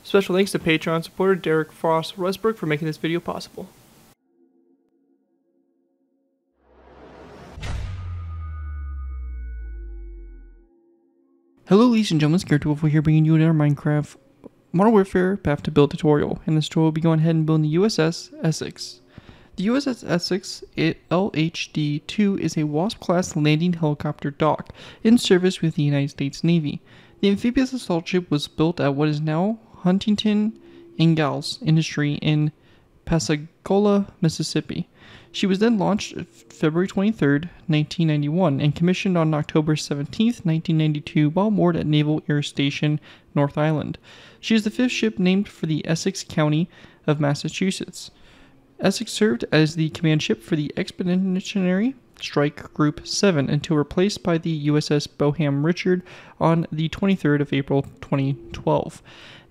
Special thanks to Patreon supporter Derek Frost Westbrook for making this video possible. Hello ladies and gentlemen, Scared2Wolf here bringing you another Minecraft Modern Warfare Path to Build tutorial. In this tutorial we'll be going ahead and building the USS Essex. The USS Essex LHD-2 is a WASP-class landing helicopter dock in service with the United States Navy. The amphibious assault ship was built at what is now Huntington Ingalls Industry in Pascagoula, Mississippi. She was then launched February 23, 1991 and commissioned on October 17, 1992 while moored at Naval Air Station, North Island. She is the fifth ship named for the Essex County of Massachusetts. Essex served as the command ship for the Expeditionary Strike Group 7 until replaced by the USS Boham Richard on the 23rd of April 2012.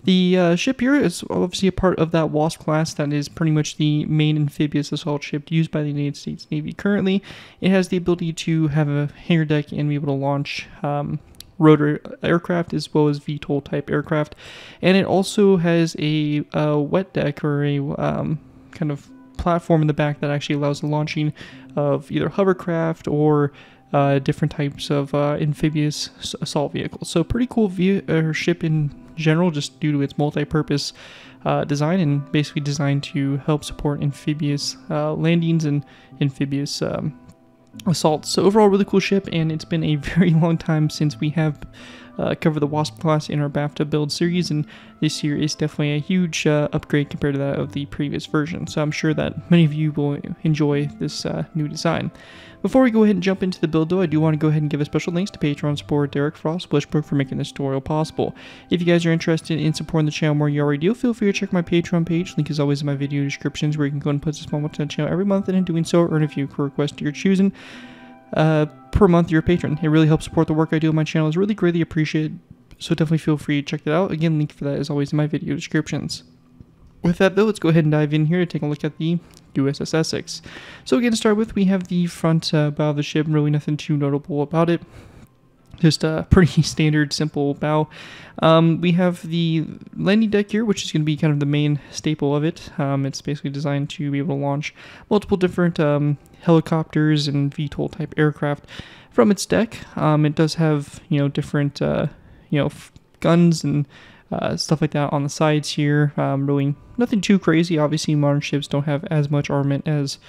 The ship here is obviously a part of that WASP class that is pretty much the main amphibious assault ship used by the United States Navy currently. It has the ability to have a hangar deck and be able to launch rotor aircraft as well as VTOL type aircraft. And it also has a wet deck or a kind of platform in the back that actually allows the launching of either hovercraft or different types of amphibious assault vehicles. So pretty cool ship in general, just due to its multi-purpose design and basically designed to help support amphibious landings and amphibious assaults. So overall, really cool ship, and it's been a very long time since we have covered the WASP class in our BAFTA build series, and this year is definitely a huge upgrade compared to that of the previous version. So I'm sure that many of you will enjoy this new design. Before we go ahead and jump into the build though, I do want to go ahead and give a special thanks to Patreon supporter Derek Frost Westbrook for making this tutorial possible. If you guys are interested in supporting the channel more you already do, feel free to check my Patreon page. Link is always in my video descriptions, where you can go and put a small amount to the channel every month, and in doing so earn a few requests you're choosing per month you're a patron. It really helps support the work I do on my channel. It's really greatly appreciated, so definitely feel free to check that out. Again, link for that is always in my video descriptions. With that though, let's go ahead and dive in here to take a look at the USS Essex. So again, to start with, we have the front bow of the ship. Really nothing too notable about it. Just a pretty standard, simple bow. We have the landing deck here, which is going to be kind of the main staple of it. It's basically designed to be able to launch multiple different helicopters and VTOL type aircraft from its deck. It does have, different, guns and stuff like that on the sides here. Really nothing too crazy. Obviously, modern ships don't have as much armament as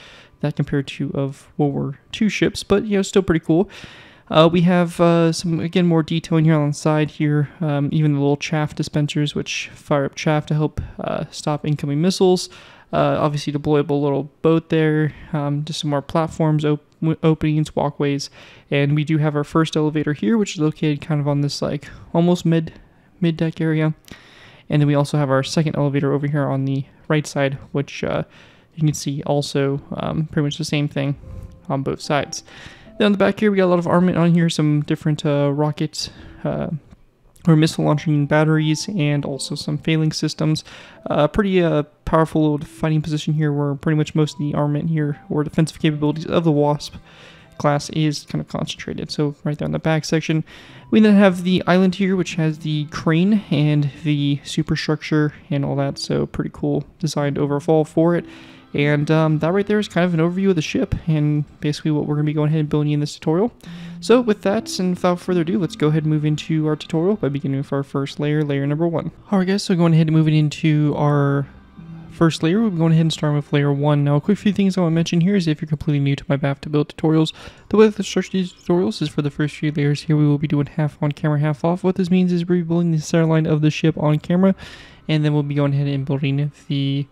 that compared to of World War II ships, but still pretty cool. We have some, again, more detailing here on the side here, even the little chaff dispensers, which fire up chaff to help stop incoming missiles. Obviously, deployable little boat there, just some more platforms, openings, walkways, and we do have our first elevator here, which is located kind of on this like almost mid-deck area. And then we also have our second elevator over here on the right side, which you can see also pretty much the same thing on both sides. Then on the back here, we got a lot of armament on here, some different rockets or missile launching batteries, and also some failing systems. Pretty powerful little fighting position here, where pretty much most of the armament here or defensive capabilities of the WASP class is kind of concentrated. So right there in the back section, we then have the island here, which has the crane and the superstructure and all that. So pretty cool designed overall for it. And that right there is kind of an overview of the ship and basically what we're going to be going ahead and building in this tutorial. So with that, and without further ado, let's go ahead and move into our tutorial by beginning with our first layer, layer number 1. Alright guys, so going ahead and moving into our first layer, we're going ahead and start with layer 1. Now a quick few things I want to mention here is if you're completely new to my BAFTA build tutorials, the way that I structure these tutorials is for the first few layers here we will be doing half on camera, half off. What this means is we're building the center line of the ship on camera, and then we'll be going ahead and building the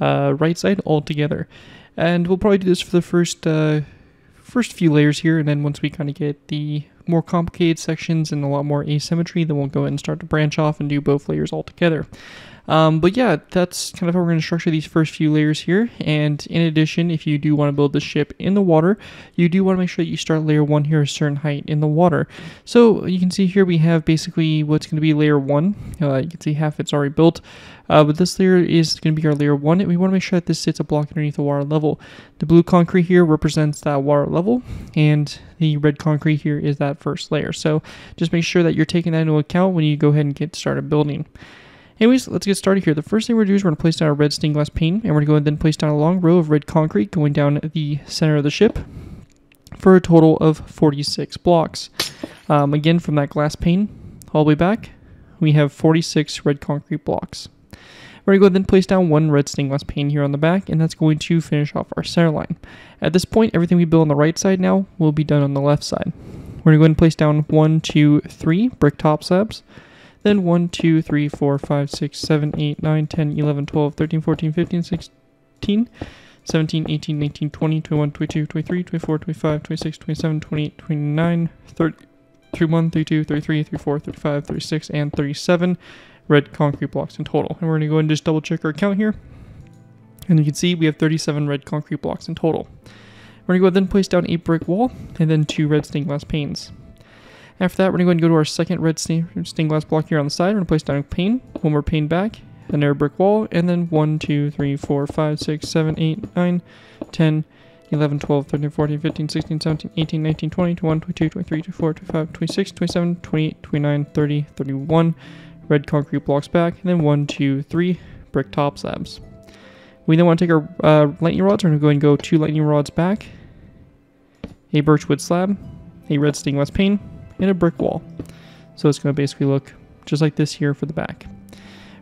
right side all together. And we'll probably do this for the first few layers here, and then once we kind of get the more complicated sections and a lot more asymmetry, then we'll go ahead and start to branch off and do both layers all together. But yeah, that's kind of how we're going to structure these first few layers here. And in addition, if you do want to build the ship in the water, you do want to make sure that you start layer 1 here a certain height in the water. So you can see here we have basically what's going to be layer 1. You can see half it's already built. But this layer is going to be our layer 1, and we want to make sure that this sits a block underneath the water level. The blue concrete here represents that water level, and the red concrete here is that first layer. So just make sure that you're taking that into account when you go ahead and get started building. Anyways, let's get started here. The first thing we're going to do is we're going to place down a red stained glass pane, and we're going to go ahead and then place down a long row of red concrete going down the center of the ship for a total of 46 blocks. Again, from that glass pane all the way back, we have 46 red concrete blocks. We're going to go ahead and then place down one red stained glass pane here on the back, and that's going to finish off our center line. At this point, everything we build on the right side now will be done on the left side. We're going to go ahead and place down 1, 2, 3 brick top slabs. Then 1, 2, 3, 4, 5, 6, 7, 8, 9, 10, 11, 12, 13, 14, 15, 16, 17, 18, 19, 20, 21, 22, 23, 24, 25, 26, 27, 28, 29, 30, 31, 32, 33, 34, 35, 36, and 37 red concrete blocks in total. And we're going to go ahead and just double check our count here. And you can see we have 37 red concrete blocks in total. We're going to go ahead and place down a brick wall and then 2 red stained glass panes. After that, we're going to go ahead and go to our second red stained glass block here on the side. We're going to place down a pane, one more pane back, another brick wall, and then 1, 2, 3, 4, 5, 6, 7, 8, 9, 10, 11, 12, 13, 14, 15, 16, 17, 18, 19, 20, 21, 22, 23, 24, 25, 26, 27, 28, 29, 30, 31 red concrete blocks back, and then 1, 2, 3 brick top slabs. We then want to take our lightning rods. We're going to go ahead and go 2 lightning rods back, a birchwood slab, a red stained glass pane, and a brick wall. So it's going to basically look just like this here for the back.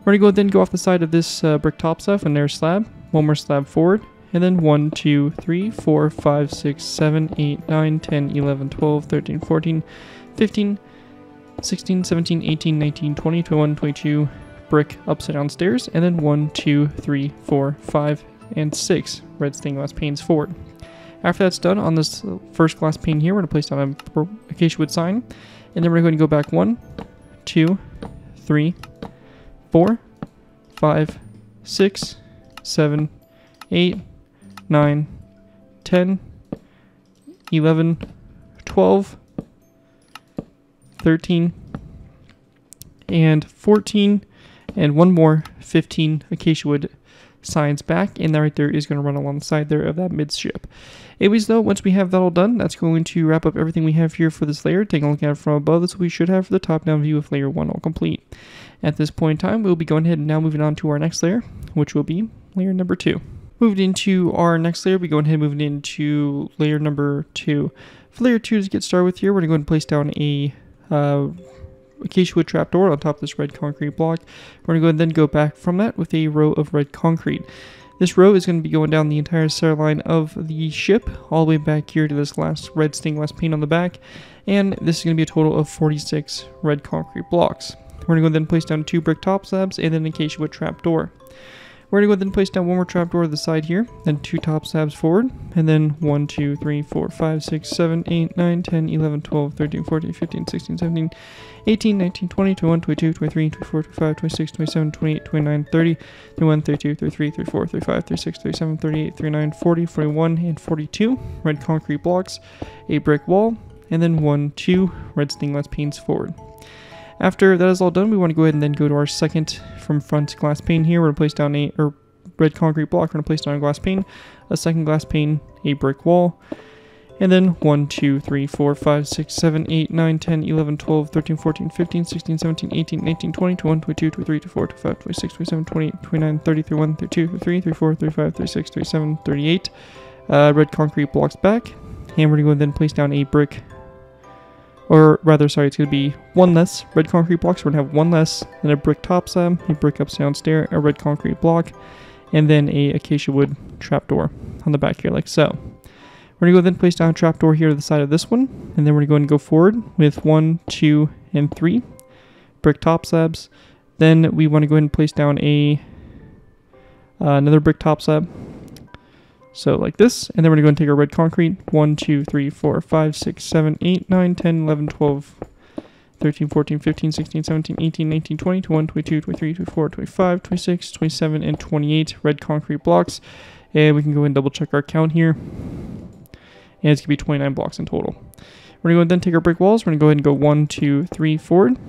We're going to go off the side of this brick top slab and there's slab, one more slab forward, and then 1, 2, 3, 4, 5, 6, 7, 8, 9, 10, 11, 12, 13, 14, 15, 16, 17, 18, 19, 20, 21, 22 brick upside down stairs, and then 1, 2, 3, 4, 5, and 6 red stained glass panes forward. After that's done, on this first glass pane here, we're going to place down a acacia wood sign, and then we're going to go back 1, 2, 3, 4, 5, 6, 7, 8, 9, 10, 11, 12, 13, and 14, and one more 15 acacia wood signs back, and that right there is going to run along the side there of that midship. Anyways, though, once we have that all done, that's going to wrap up everything we have here for this layer. Taking a look at it from above, that's what we should have for the top-down view of layer 1 all complete. At this point in time, we'll be going ahead and now moving on to our next layer, which will be layer number 2. Moving into our next layer, we're going ahead and moving into layer number 2. For layer 2 to get started with here, we're going to go ahead and place down a acacia wood trapdoor on top of this red concrete block. We're going to go ahead and then go back from that with a row of red concrete. This row is going to be going down the entire center line of the ship, all the way back here to this last red stained glass pane on the back, and this is going to be a total of 46 red concrete blocks. We're going to go ahead and place down 2 brick top slabs and an acacia wood trapdoor. We're going to go ahead and place down one more trapdoor to the side here, then 2 top slabs forward, and then 1, 2, 3, 4, 5, 6, 7, 8, 9, 10, 11, 12, 13, 14, 15, 16, 17, 18, 19, 20, 21, 22, 23, 24, 25, 26, 27, 28, 29, 30, 31, 32, 33, 34, 35, 36, 37, 38, 39, 40, 41, and 42 red concrete blocks, a brick wall, and then 1, 2 red stained glass panes forward. After that is all done, we want to go ahead and then go to our second from front glass pane here. We're going to place down a red concrete block. We're going to place down a glass pane, a second glass pane, a brick wall, and then 1, 2, 3, 4, 5, 6, 7, 8, 9, 10, 11, 12, 13, 14, 15, 16, 17, 18, 19, 20, 21, 22, 23, 24, 25, 26, 27, 28, 29, 30, 31, 32, 33, 34, 35, 36, 37, 38 red concrete blocks back. And we're going to go and then place down a brick, or rather, sorry, it's going to be one less red concrete block. So we're going to have one less, then a brick top slab, a brick upside down stair, a red concrete block, and then a acacia wood trapdoor on the back here like so. We're going to go then place down a trapdoor here to the side of this one, and then we're going to go forward with 1, 2, and 3 brick top slabs. Then we want to go ahead and place down a another brick top slab. So like this, and then we're going to take our red concrete, 1, 2, 3, 4, 5, 6, 7, 8, 9, 10, 11, 12, 13, 14, 15, 16, 17, 18, 19, 20, 21, 22, 23, 24, 25, 26, 27, and 28 red concrete blocks. And we can go ahead and double check our count here. And it's going to be 29 blocks in total. We're going to then take our brick walls. We're going to go ahead and go 1, 2, 3 forward.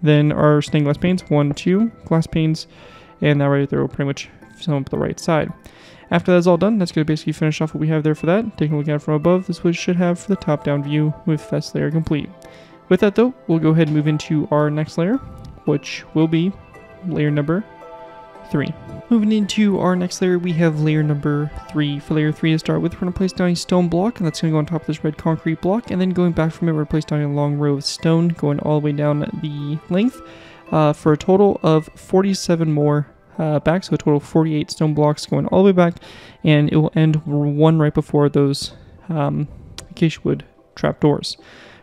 Then our stained glass panes, 1, 2 glass panes. And that right there will pretty much sum up the right side. After that's all done, that's going to basically finish off what we have there for that. Taking a look at it from above, this is what we should have for the top-down view with this layer complete. With that though, we'll go ahead and move into our next layer, which will be layer number 3. Moving into our next layer, we have layer number 3. For layer 3 to start with, we're going to place down a stone block, and that's going to go on top of this red concrete block, and then going back from it, we're going to place down a long row of stone going all the way down the length for a total of 47 more back, so a total of 48 stone blocks going all the way back, and it will end one right before those acacia wood trapdoors.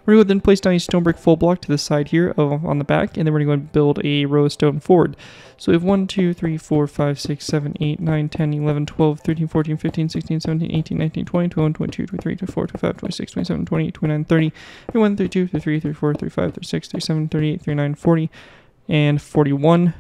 We're going to then place down a stone brick full block to the side here on the back, and then we're going to build a row of stone forward. So we have 1, 2, 3, 4, 5, 6, 7, 8, 9, 10, 11, 12, 13, 14, 15, 16, 17, 18, 19, 20, 21, 22, 23, 24, 25, 26, 27, 28, 29, 30, 31, 32, 33, 34, 35, 36, 37, 38, 39, 40, and 41.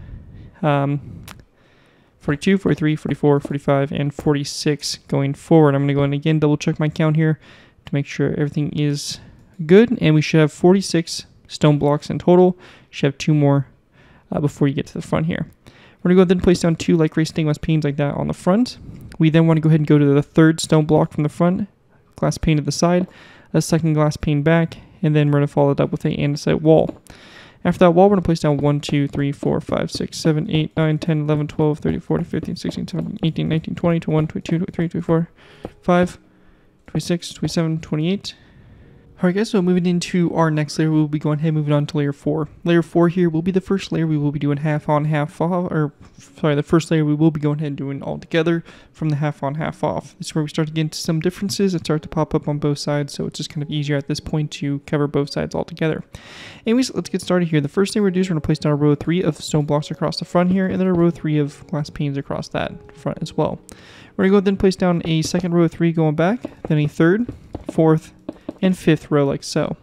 42, 43, 44, 45, and 46 going forward. I'm going to go and again double check my count here to make sure everything is good, and we should have 46 stone blocks in total. Should have 2 more before you get to the front here. We're going to go ahead and place down 2 light gray stainless panes like that on the front. We then want to go ahead and go to the third stone block from the front, glass pane to the side, a second glass pane back, and then we're going to follow it up with an andesite wall. After that wall, we're going to place down 1, 2, 3, 4, 5, 6, 7, 8, 9, 10, 11, 12, 13, 14, 15, 16, 17, 18, 19, 20, 21, 22, 23, 24, 25, 26, 27, 28. Alright guys, so moving into our next layer, we'll be going ahead and moving on to layer 4. Layer 4 here will be the first layer we will be doing half on, half off, the first layer we will be going ahead and doing all together from the half on, half off. This is where we start to get into some differences that start to pop up on both sides, so it's just kind of easier at this point to cover both sides all together. Anyways, let's get started here. The first thing we're going to do is we're going to place down a row of 3 of stone blocks across the front here, and then a row of 3 of glass panes across that front as well. We're going to go then place down a second row of 3 going back, then a third, fourth, and 5th row like so.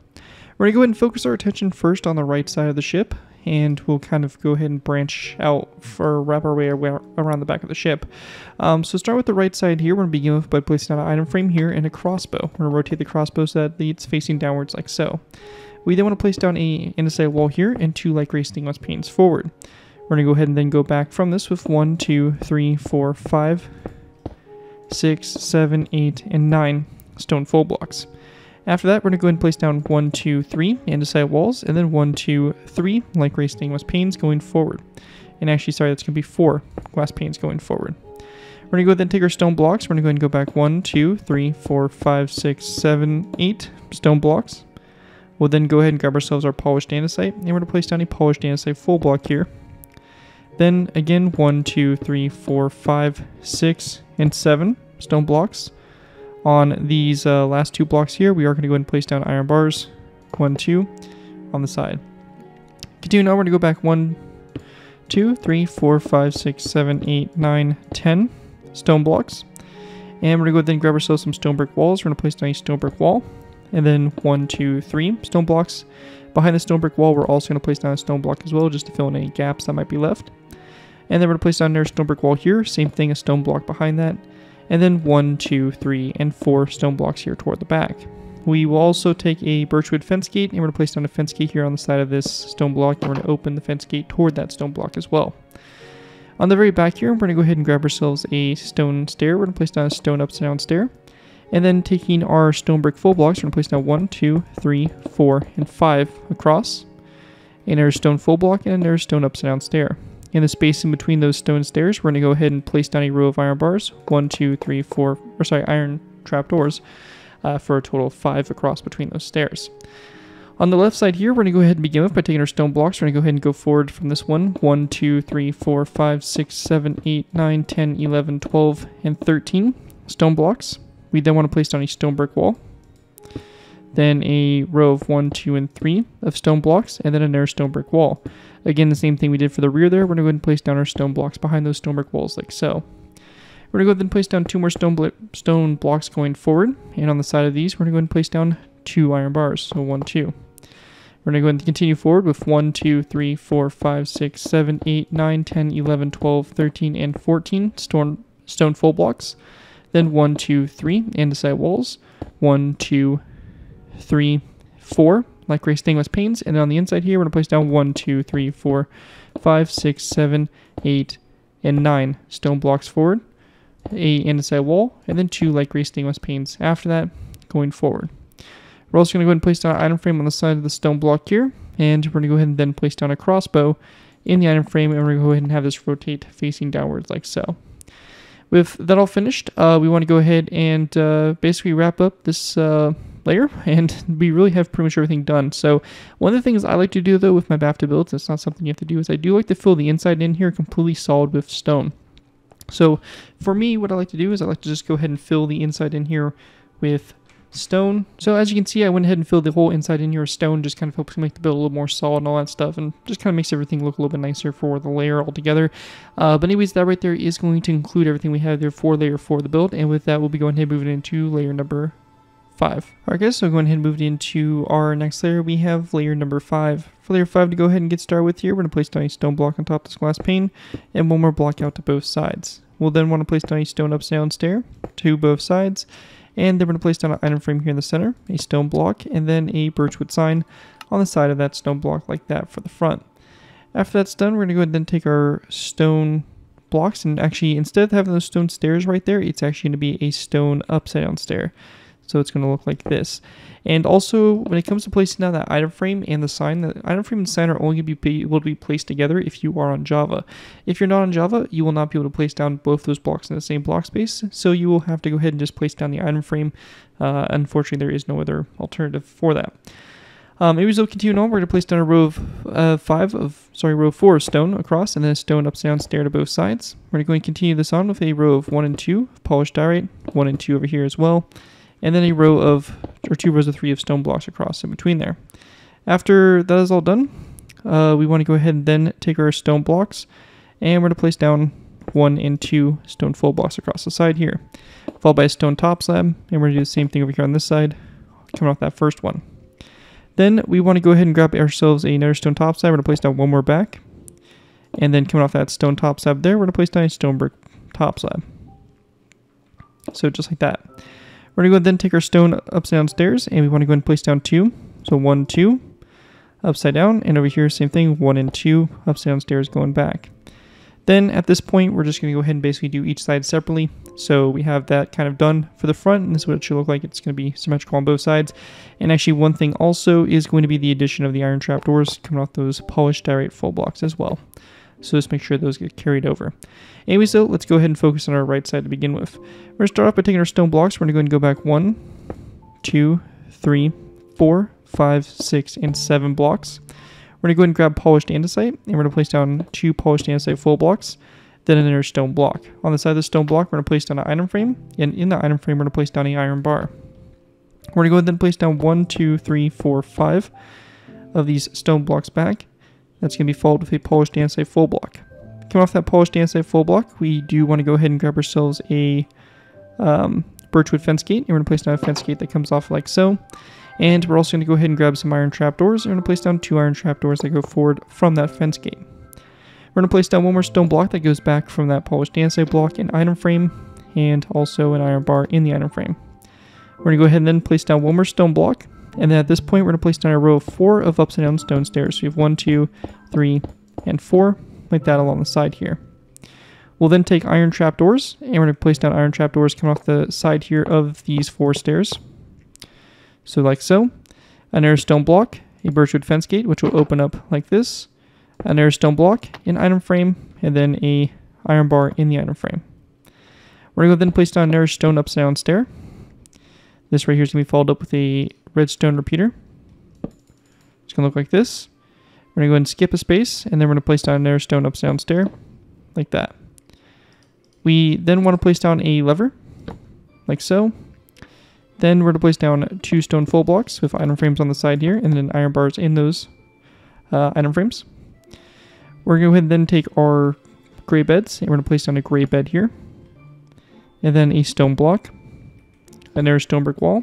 We're going to go ahead and focus our attention first on the right side of the ship, and we'll kind of go ahead and branch out or wrap our way around the back of the ship. So start with the right side here. We're going to begin with by placing down an item frame here and a crossbow. We're going to rotate the crossbow so that it's facing downwards like so. We then want to place down a andesite wall here and 2 light gray stainless panes forward. We're going to go ahead and then go back from this with 1, 2, 3, 4, 5, 6, 7, 8, and 9 stone full blocks. After that, we're going to go ahead and place down 1, 2, 3 andesite walls, and then 1, 2, 3 light gray stainless panes going forward. And actually, sorry, that's going to be 4 glass panes going forward. We're going to go ahead and take our stone blocks. We're going to go ahead and go back 1, 2, 3, 4, 5, 6, 7, 8 stone blocks. We'll then go ahead and grab ourselves our polished andesite, and we're going to place down a polished andesite full block here. Then again, 1, 2, 3, 4, 5, 6, and 7 stone blocks. On these last 2 blocks here, we are going to go ahead and place down iron bars, 1, 2, on the side. Continue now, we're going to go back 1, 2, 3, 4, 5, 6, 7, 8, 9, 10 stone blocks. And we're going to go ahead and grab ourselves some stone brick walls. We're going to place down a stone brick wall. And then 1, 2, 3 stone blocks. Behind the stone brick wall, we're also going to place down a stone block as well, just to fill in any gaps that might be left. And then we're going to place down our stone brick wall here. Same thing, a stone block behind that. And then 1, 2, 3, and 4 stone blocks here toward the back. We will also take a birchwood fence gate, and we're going to place down a fence gate here on the side of this stone block, and we're going to open the fence gate toward that stone block as well. On the very back here, we're going to go ahead and grab ourselves a stone stair. We're going to place down a stone upside down stair. And then taking our stone brick full blocks, we're going to place down 1, 2, 3, 4, and 5 across. And there's stone full block, and there's stone upside down stair. In the space in between those stone stairs, we're going to go ahead and place down a row of iron bars, 1, 2, 3, 4, iron trapdoors, for a total of 5 across between those stairs. On the left side here, we're going to go ahead and begin with by taking our stone blocks. We're going to go ahead and go forward from this one, 1, 2, 3, 4, 5, 6, 7, 8, 9, 10, 11, 12, and 13 stone blocks. We then want to place down a stone brick wall. Then a row of 1, 2, and 3 of stone blocks, and then another stone brick wall. Again, the same thing we did for the rear there. We're going to go ahead and place down our stone blocks behind those stone brick walls like so. We're going to go ahead and place down 2 more stone blocks going forward. And on the side of these, we're going to go ahead and place down 2 iron bars. So 1, 2. We're going to go ahead and continue forward with 1, 2, 3, 4, 5, 6, 7, 8, 9, 10, 11, 12, 13, and 14 stone full blocks. Then 1, 2, 3 andesite walls. 1, 2, 3, 4 light gray stainless panes. And then on the inside here, we're going to place down 1, 2, 3, 4, 5, 6, 7, 8, and 9 stone blocks forward. A andesite wall, and then 2 light gray stainless panes after that going forward. We're also going to go ahead and place down an item frame on the side of the stone block here, and we're going to go ahead and then place down a crossbow in the item frame, and we're going to go ahead and have this rotate facing downwards like so. With that all finished, we want to go ahead and basically wrap up this layer, and we really have pretty much everything done. So one of the things I like to do though with my BAFTA builds, it's not something you have to do, is I do like to fill the inside in here completely solid with stone. So for me, what I like to do is I like to just go ahead and fill the inside in here with stone. So as you can see, I went ahead and filled the whole inside in here with stone, just kind of helps make the build a little more solid and all that stuff, and just kind of makes everything look a little bit nicer for the layer altogether. But anyways, that right there is going to include everything we have there for layer 4 of the build, and with that, we'll be going ahead and moving into layer number 5. Alright guys, so going ahead and move into our next layer, we have layer number 5. For layer 5 to go ahead and get started with here, we're going to place down a stone block on top of this glass pane, and one more block out to both sides. We'll then want to place down a stone upside down stair to both sides, and then we're going to place down an item frame here in the center, a stone block, and then a birchwood sign on the side of that stone block like that for the front. After that's done, we're going to go ahead and then take our stone blocks, and actually instead of having those stone stairs right there, it's actually going to be a stone upside down stair. So it's going to look like this. And also, when it comes to placing down that item frame and the sign, the item frame and sign are only going to be able to be placed together if you are on Java. If you're not on Java, you will not be able to place down both those blocks in the same block space, so you will have to go ahead and just place down the item frame. Unfortunately, there is no other alternative for that. Anyways, we'll continue on. We're going to place down a row of row 4 of stone across, and then a stone upside down stair to both sides. We're going to continue this on with a row of 1 and 2 of polished diorite, 1 and 2 over here as well, and then a row of, or 2 rows of 3 of stone blocks across in between there. After that is all done, we want to go ahead and then take our stone blocks, and we're going to place down 1 and 2 stone full blocks across the side here, followed by a stone top slab, and we're going to do the same thing over here on this side, coming off that first one. Then we want to go ahead and grab ourselves another stone top slab. We're going to place down 1 more back, and then coming off that stone top slab there, we're going to place down a stone brick top slab. So just like that. We're going to go ahead and then take our stone upside down stairs, and we want to go ahead and place down 2. So 1, 2, upside down, and over here, same thing, 1 and 2, upside down stairs going back. Then at this point, we're just going to go ahead and basically do each side separately. So we have that kind of done for the front, and this is what it should look like. It's going to be symmetrical on both sides. And actually, one thing also is going to be the addition of the iron trapdoors coming off those polished diorite full blocks as well. So just make sure those get carried over. Anyways, so let's go ahead and focus on our right side to begin with. We're going to start off by taking our stone blocks. We're going to go ahead and go back 1, 2, 3, 4, 5, 6, and 7 blocks. We're going to go ahead and grab polished andesite, and we're going to place down 2 polished andesite full blocks, then another stone block. On the side of the stone block, we're going to place down an item frame, and in the item frame, we're going to place down an iron bar. We're going to go ahead and then place down 1, 2, 3, 4, 5 of these stone blocks back. That's going to be followed with a polished andesite full block. Coming off that polished andesite full block, we do want to go ahead and grab ourselves a birchwood fence gate, and we're going to place down a fence gate that comes off like so. And we're also going to go ahead and grab some iron trapdoors, and we're going to place down 2 iron trapdoors that go forward from that fence gate. We're going to place down 1 more stone block that goes back from that polished andesite block and item frame, and also an iron bar in the item frame. We're going to go ahead and then place down 1 more stone block, and then at this point we're going to place down a row of 4 of upside down stone stairs. So we have 1, 2, 3, and 4, like that along the side here. We'll then take iron trapdoors, and we're going to place down iron trapdoors coming off the side here of these 4 stairs. So like so. Another stone block, a birchwood fence gate, which will open up like this. Another stone block, an item frame, and then a iron bar in the item frame. We're going to then place down another stone upside down stair. This right here is going to be followed up with a redstone repeater. It's going to look like this. We're going to go ahead and skip a space, and then we're going to place down another stone upside down stair, like that. We then want to place down a lever, like so. Then we're going to place down 2 stone full blocks with item frames on the side here, and then iron bars in those item frames. We're going to go ahead and then take our gray beds, and we're going to place down a gray bed here, and then a stone block, another stone brick wall,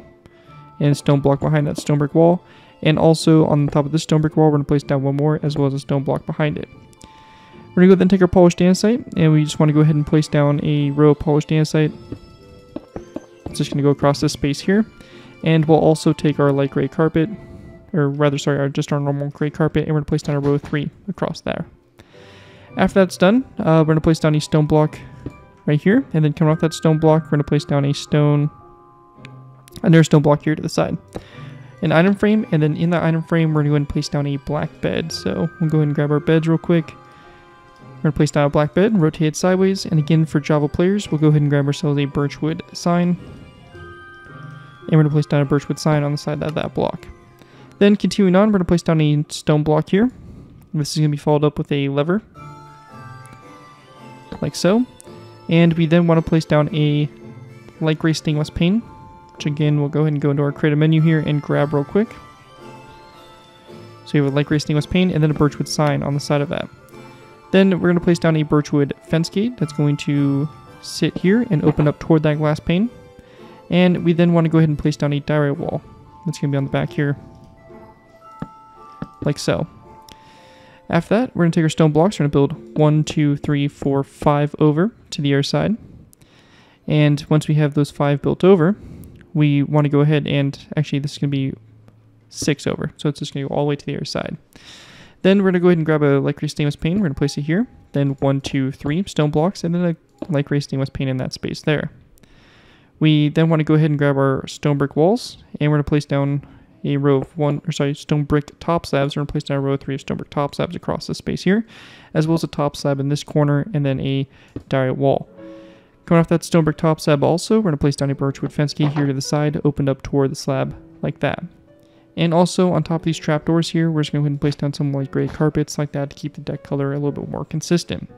and a stone block behind that stone brick wall. And also on the top of this stone brick wall, we're going to place down 1 more, as well as a stone block behind it. We're going to go then take our polished andesite, and we just want to go ahead and place down a row of polished andesite. It's just going to go across this space here. And we'll also take our light gray carpet, or rather, sorry, just our normal gray carpet, and we're going to place down a row of 3 across there. After that's done, we're going to place down a stone block right here, and then coming off that stone block, we're going to place down another stone block here to the side. An item frame, and then in the item frame, we're going to go ahead and place down a black bed. So we'll go ahead and grab our beds real quick. We're going to place down a black bed, rotate it sideways, and again for Java players, we'll go ahead and grab ourselves a birchwood sign. And we're going to place down a birchwood sign on the side of that block. Then continuing on, we're going to place down a stone block here. This is going to be followed up with a lever, like so. And we then want to place down a light gray stainless pane, which again, we'll go ahead and go into our creative menu here and grab real quick. So we have a light gray stainless pane and then a birchwood sign on the side of that. Then we're going to place down a birchwood fence gate that's going to sit here and open up toward that glass pane. And we then want to go ahead and place down a diorite wall. That's going to be on the back here, like so. After that, we're going to take our stone blocks. We're going to build 1, 2, 3, 4, 5 over to the other side. And once we have those 5 built over, we want to go ahead and, actually this is going to be 6 over. So it's just going to go all the way to the other side. Then we're going to go ahead and grab a light gray stainless pane. We're going to place it here. Then 1, 2, 3 stone blocks, and then a light gray stainless pane in that space there. We then want to go ahead and grab our stone brick walls, and we're going to place down a row of stone brick top slabs. We're going to place down a row of 3 of stone brick top slabs across the space here, as well as a top slab in this corner, and then a diorite wall. Coming off that stone brick top slab also, we're going to place down a birchwood fence gate here to the side, opened up toward the slab like that. And also on top of these trapdoors here, we're just going to go ahead and place down some light gray carpets like that to keep the deck color a little bit more consistent.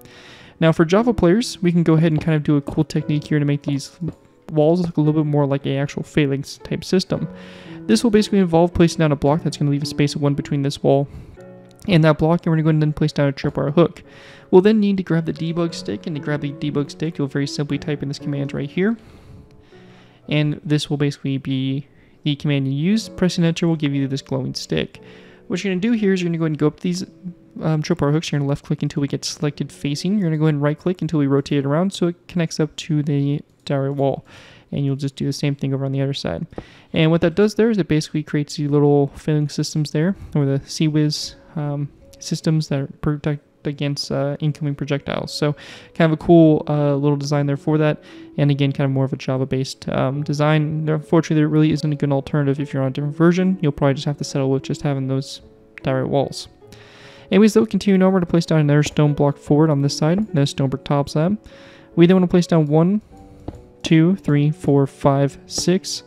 Now for Java players, we can go ahead and kind of do a cool technique here to make these walls look a little bit more like a actual phalanx type system. This will basically involve placing down a block that's going to leave a space of 1 between this wall and that block, and we're going to go ahead and then place down a tripwire hook. We'll then need to grab the debug stick, and to grab the debug stick, you'll very simply type in this command right here, and this will basically be the command you use. Pressing enter will give you this glowing stick. What you're going to do here is you're going to go ahead and go up to these tripwire hooks. You're going to left click until we get selected facing. You're going to go ahead and right click until we rotate it around so it connects up to the diorite wall. And you'll just do the same thing over on the other side. And what that does there is it basically creates the little phalanx systems there, or the CWIS systems that protect against incoming projectiles. So kind of a cool little design there for that. And again, kind of more of a Java-based design. Unfortunately, there really isn't a good alternative if you're on a different version. You'll probably just have to settle with just having those diorite walls. Anyways, though, continuing over to place down another stone block forward on this side, another stone brick top slab. We then want to place down 1, 2, 3, 4, 5, 6,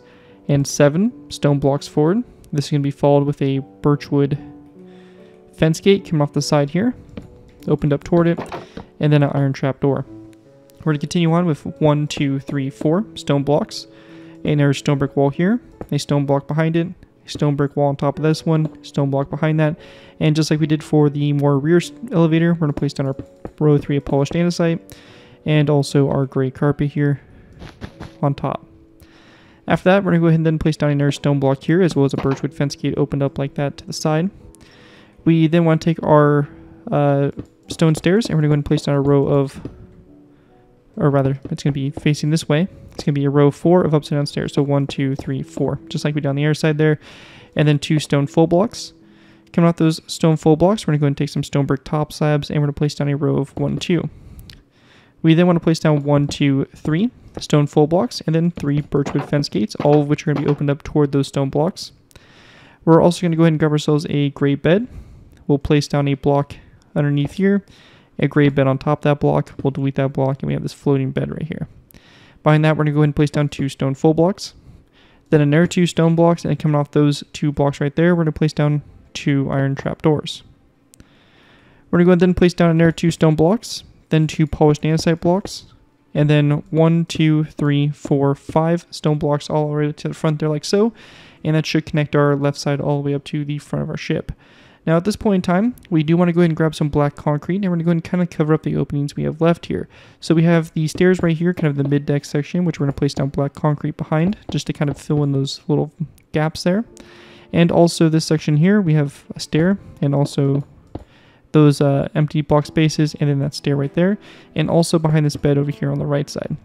and 7 stone blocks forward. This is going to be followed with a birchwood fence gate coming off the side here, opened up toward it, and then an iron trap door. We're going to continue on with 1, 2, 3, 4 stone blocks, another stone brick wall here, a stone block behind it, a stone brick wall on top of this one, stone block behind that, and just like we did for the more rear elevator, we're going to place down our row 3 of polished andesite, and also our gray carpet here on top. After that, we're going to go ahead and then place down another stone block here, as well as a birchwood fence gate opened up like that to the side. We then want to take our stone stairs, and we're going to go ahead and place down a row of, or rather, it's going to be facing this way. It's going to be a row 4 of upside down stairs. So 1, 2, 3, 4, just like we did on the other side there. And then 2 stone full blocks. Coming off those stone full blocks, we're going to go ahead and take some stone brick top slabs, and we're going to place down a row of 1, 2. We then want to place down 1, 2, 3 stone full blocks, and then 3 birchwood fence gates, all of which are going to be opened up toward those stone blocks. We're also going to go ahead and grab ourselves a gray bed. We'll place down a block underneath here, a gray bed on top of that block. We'll delete that block, and we have this floating bed right here. Behind that, we're going to go ahead and place down 2 stone full blocks, then another 2 stone blocks, and coming off those 2 blocks right there, we're going to place down 2 iron trap doors. We're going to go ahead and then place down another 2 stone blocks, then 2 polished andesite blocks, and then 1, 2, 3, 4, 5 stone blocks all the way to the front there like so, and that should connect our left side all the way up to the front of our ship. Now at this point in time, we do want to go ahead and grab some black concrete, and we're going to go ahead and kind of cover up the openings we have left here. So we have the stairs right here, kind of the mid-deck section, which we're going to place down black concrete behind, just to kind of fill in those little gaps there. And also this section here, we have a stair, and also those empty block spaces, and then that stair right there, and also behind this bed over here on the right side.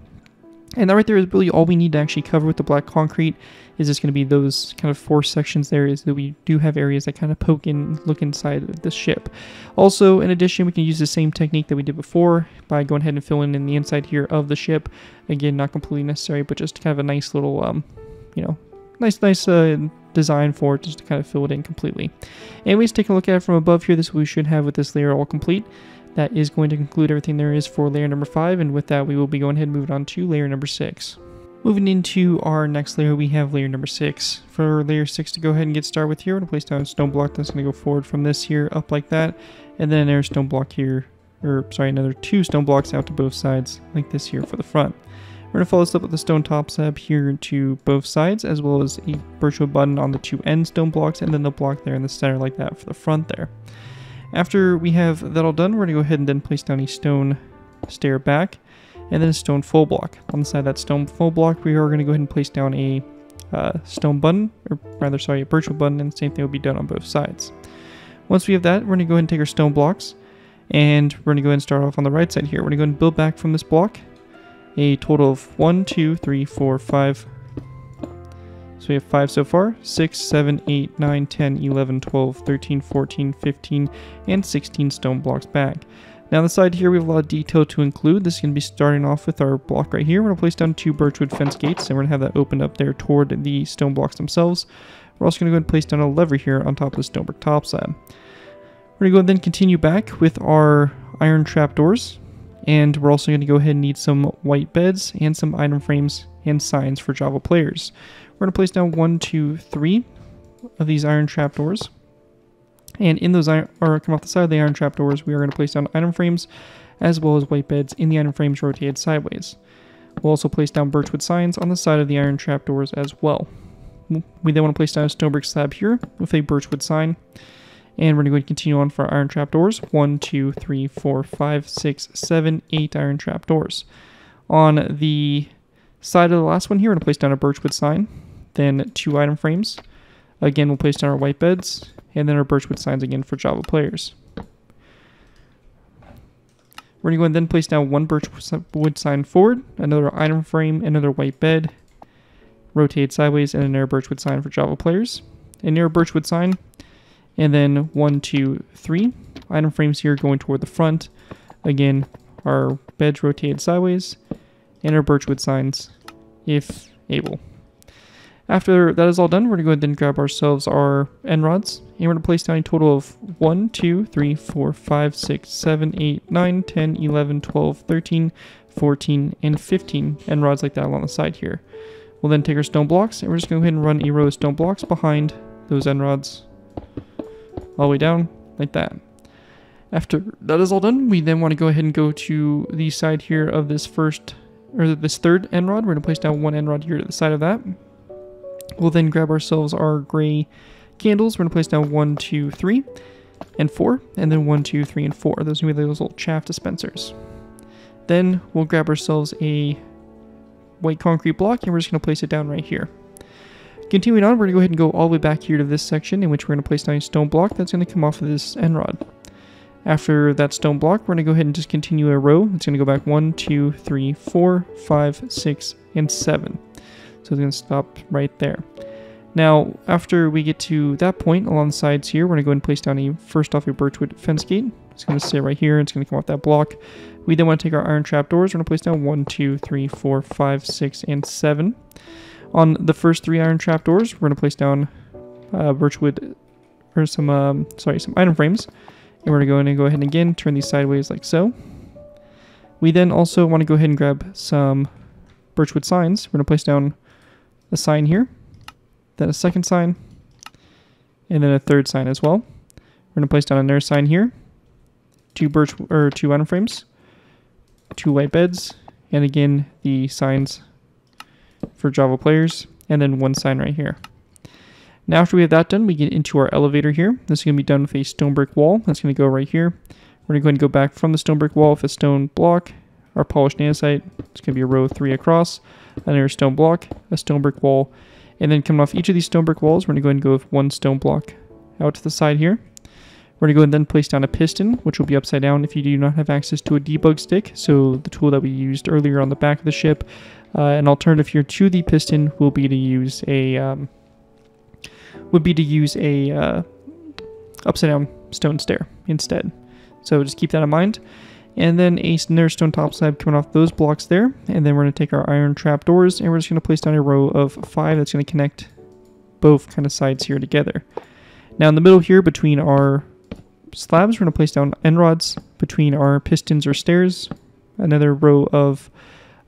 And that right there is really all we need to actually cover with the black concrete. Is just going to be those kind of 4 sections there, is that we do have areas that kind of poke and look inside of the ship. Also, in addition, we can use the same technique that we did before by going ahead and filling in the inside here of the ship. Again, not completely necessary, but just kind of a nice little, nice design for it, just to kind of fill it in completely. Anyways, take a look at it from above here. This is what we should have with this layer all complete. that is going to conclude everything there is for layer number 5, and with that we will be going ahead and moving on to layer number 6. Moving into our next layer, we have layer number 6. For layer 6 to go ahead and get started with here, we're going to place down a stone block that's going to go forward from this here up like that, and then another stone block here, or sorry, another 2 stone blocks out to both sides like this here for the front. We're going to follow this up with a stone top slab here to both sides, as well as a birchwood button on the 2 end stone blocks, and then the block there in the center like that for the front there. After we have that all done, we're going to go ahead and then place down a stone stair back, and then a stone full block. On the side of that stone full block, we are going to go ahead and place down a stone button, or rather, sorry, a birchwood button, and the same thing will be done on both sides. Once we have that, we're going to go ahead and take our stone blocks, and we're going to go ahead and start off on the right side here. We're going to go ahead and build back from this block a total of 1, 2, 3, 4, 5. So we have 5 so far, 6, 7, 8, 9, 10, 11, 12, 13, 14, 15, and 16 stone blocks back. Now on the side here we have a lot of detail to include. This is going to be starting off with our block right here. We're going to place down 2 birchwood fence gates, and we're going to have that opened up there toward the stone blocks themselves. We're also going to go ahead and place down a lever here on top of the stone brick top slab. We're going to go and then continue back with our iron trapdoors, and we're also going to go ahead and need some white beds and some item frames and signs for Java players. We're going to place down 1, 2, 3 of these iron trapdoors. And in those come off the side of the iron trapdoors, we are going to place down item frames as well as white beds in the item frames rotated sideways. We'll also place down birchwood signs on the side of the iron trapdoors as well. We then want to place down a stone brick slab here with a birchwood sign. And we're going to go ahead and continue on for our iron trapdoors. 1, 2, 3, 4, 5, 6, 7, 8 iron trapdoors. On the side of the last one here, we're going to place down a birchwood sign, then 2 item frames. Again, we'll place down our white beds, and then our birchwood signs again for Java players. We're going to go and then place down 1 birchwood sign forward, another item frame, another white bed, rotate sideways, and another birchwood sign for Java players. Another birchwood sign, and then 1, 2, 3 item frames here going toward the front. Again, our beds rotated sideways, and our birchwood signs if able. After that is all done, we're going to go ahead and grab ourselves our end rods, and we're going to place down a total of 1, 2, 3, 4, 5, 6, 7, 8, 9, 10, 11, 12, 13, 14, and 15 end rods like that along the side here. We'll then take our stone blocks, and we're just going to go ahead and run a row of stone blocks behind those end rods all the way down like that. After that is all done, we then want to go ahead and go to the side here of this third end rod. We're going to place down 1 end rod here to the side of that. We'll then grab ourselves our gray candles. We're going to place down 1, 2, 3, and 4, and then 1, 2, 3, and 4. Those are going to be those little chaff dispensers. Then we'll grab ourselves a white concrete block, and we're just going to place it down right here. Continuing on, we're going to go ahead and go all the way back here to this section, in which we're going to place down a stone block that's going to come off of this end rod. After that stone block, we're going to go ahead and just continue a row. It's going to go back 1, 2, 3, 4, 5, 6, and 7. So it's going to stop right there. Now, after we get to that point along the sides here, we're going to go ahead and place down first off a birchwood fence gate. It's going to sit right here. It's going to come off that block. We then want to take our iron trapdoors. We're going to place down 1, 2, 3, 4, 5, 6, and 7. On the first 3 iron trapdoors, we're going to place down birchwood, or some item frames. And we're going to go ahead and again turn these sideways like so. We then also want to go ahead and grab some birchwood signs. We're going to place down a sign here, then a second sign, and then a third sign as well. We're going to place down another sign here, 2 item frames, 2 white beds, and again the signs for Java players, and then 1 sign right here. Now after we have that done, we get into our elevator here. This is going to be done with a stone brick wall. That's going to go right here. We're going to go ahead and go back from the stone brick wall with a stone block, our polished andesite. It's going to be a row of 3 across, another stone block, a stone brick wall, and then coming off each of these stone brick walls, we're going to go ahead and go with 1 stone block out to the side here. We're going to go and then place down a piston, which will be upside down if you do not have access to a debug stick. So the tool that we used earlier on the back of the ship. An alternative here to the piston will be to use a upside down stone stair instead. So just keep that in mind. And then another stone top slab coming off those blocks there. And then we're going to take our iron trap doors, and we're just going to place down a row of 5 that's going to connect both kind of sides here together. Now in the middle here between our slabs, we're going to place down end rods between our pistons or stairs. Another row of